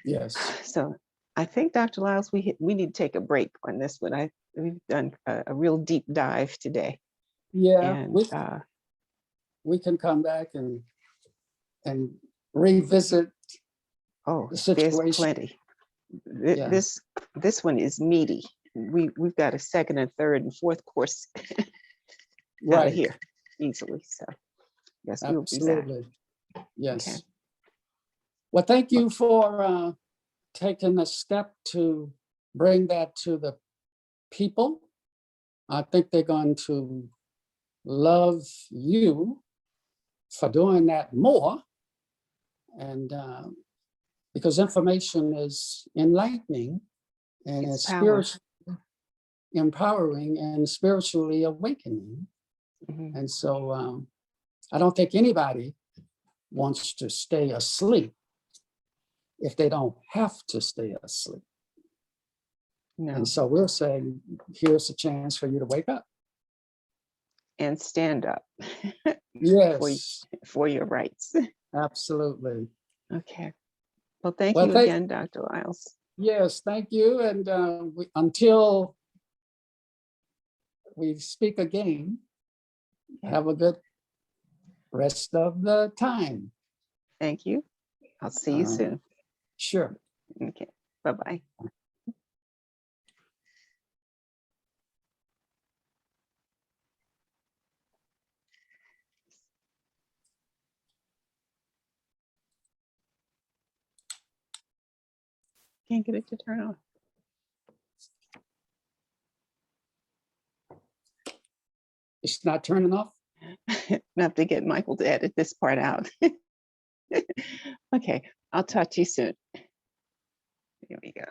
[SPEAKER 2] Yes.
[SPEAKER 1] So I think, Dr. Lyles, we need to take a break on this one. We've done a real deep dive today.
[SPEAKER 2] Yeah.
[SPEAKER 1] And
[SPEAKER 2] we can come back and revisit the
[SPEAKER 1] there's
[SPEAKER 2] situation.
[SPEAKER 1] plenty.
[SPEAKER 2] Yeah.
[SPEAKER 1] This one is meaty. We've got a second and third and fourth course out
[SPEAKER 2] Right.
[SPEAKER 1] of here easily. So yes, we'll be back.
[SPEAKER 2] Absolutely. Yes.
[SPEAKER 1] Okay.
[SPEAKER 2] Well, thank you for taking the step to bring that to the people. I think they're going to love you for doing that more. And because information is enlightening and it's spiritually empowering and spiritually awakening.
[SPEAKER 1] Mm-hmm.
[SPEAKER 2] And so I don't think anybody wants to stay asleep if they don't have to stay asleep.
[SPEAKER 1] No.
[SPEAKER 2] And so we're saying, here's a chance for you to wake up.
[SPEAKER 1] And stand up.
[SPEAKER 2] Yes.
[SPEAKER 1] for your rights.
[SPEAKER 2] Absolutely.
[SPEAKER 1] Okay. Well, thank you again, Dr. Lyles.
[SPEAKER 2] Yes, thank you. And until we speak again, have a good rest of the time.
[SPEAKER 1] Thank you. I'll see you soon.
[SPEAKER 2] Sure.
[SPEAKER 1] Okay. Bye-bye. Can't get it to turn on.
[SPEAKER 2] It's not turning off?
[SPEAKER 1] I have to get Michael to edit this part out. Okay, I'll talk to you soon. Here we go.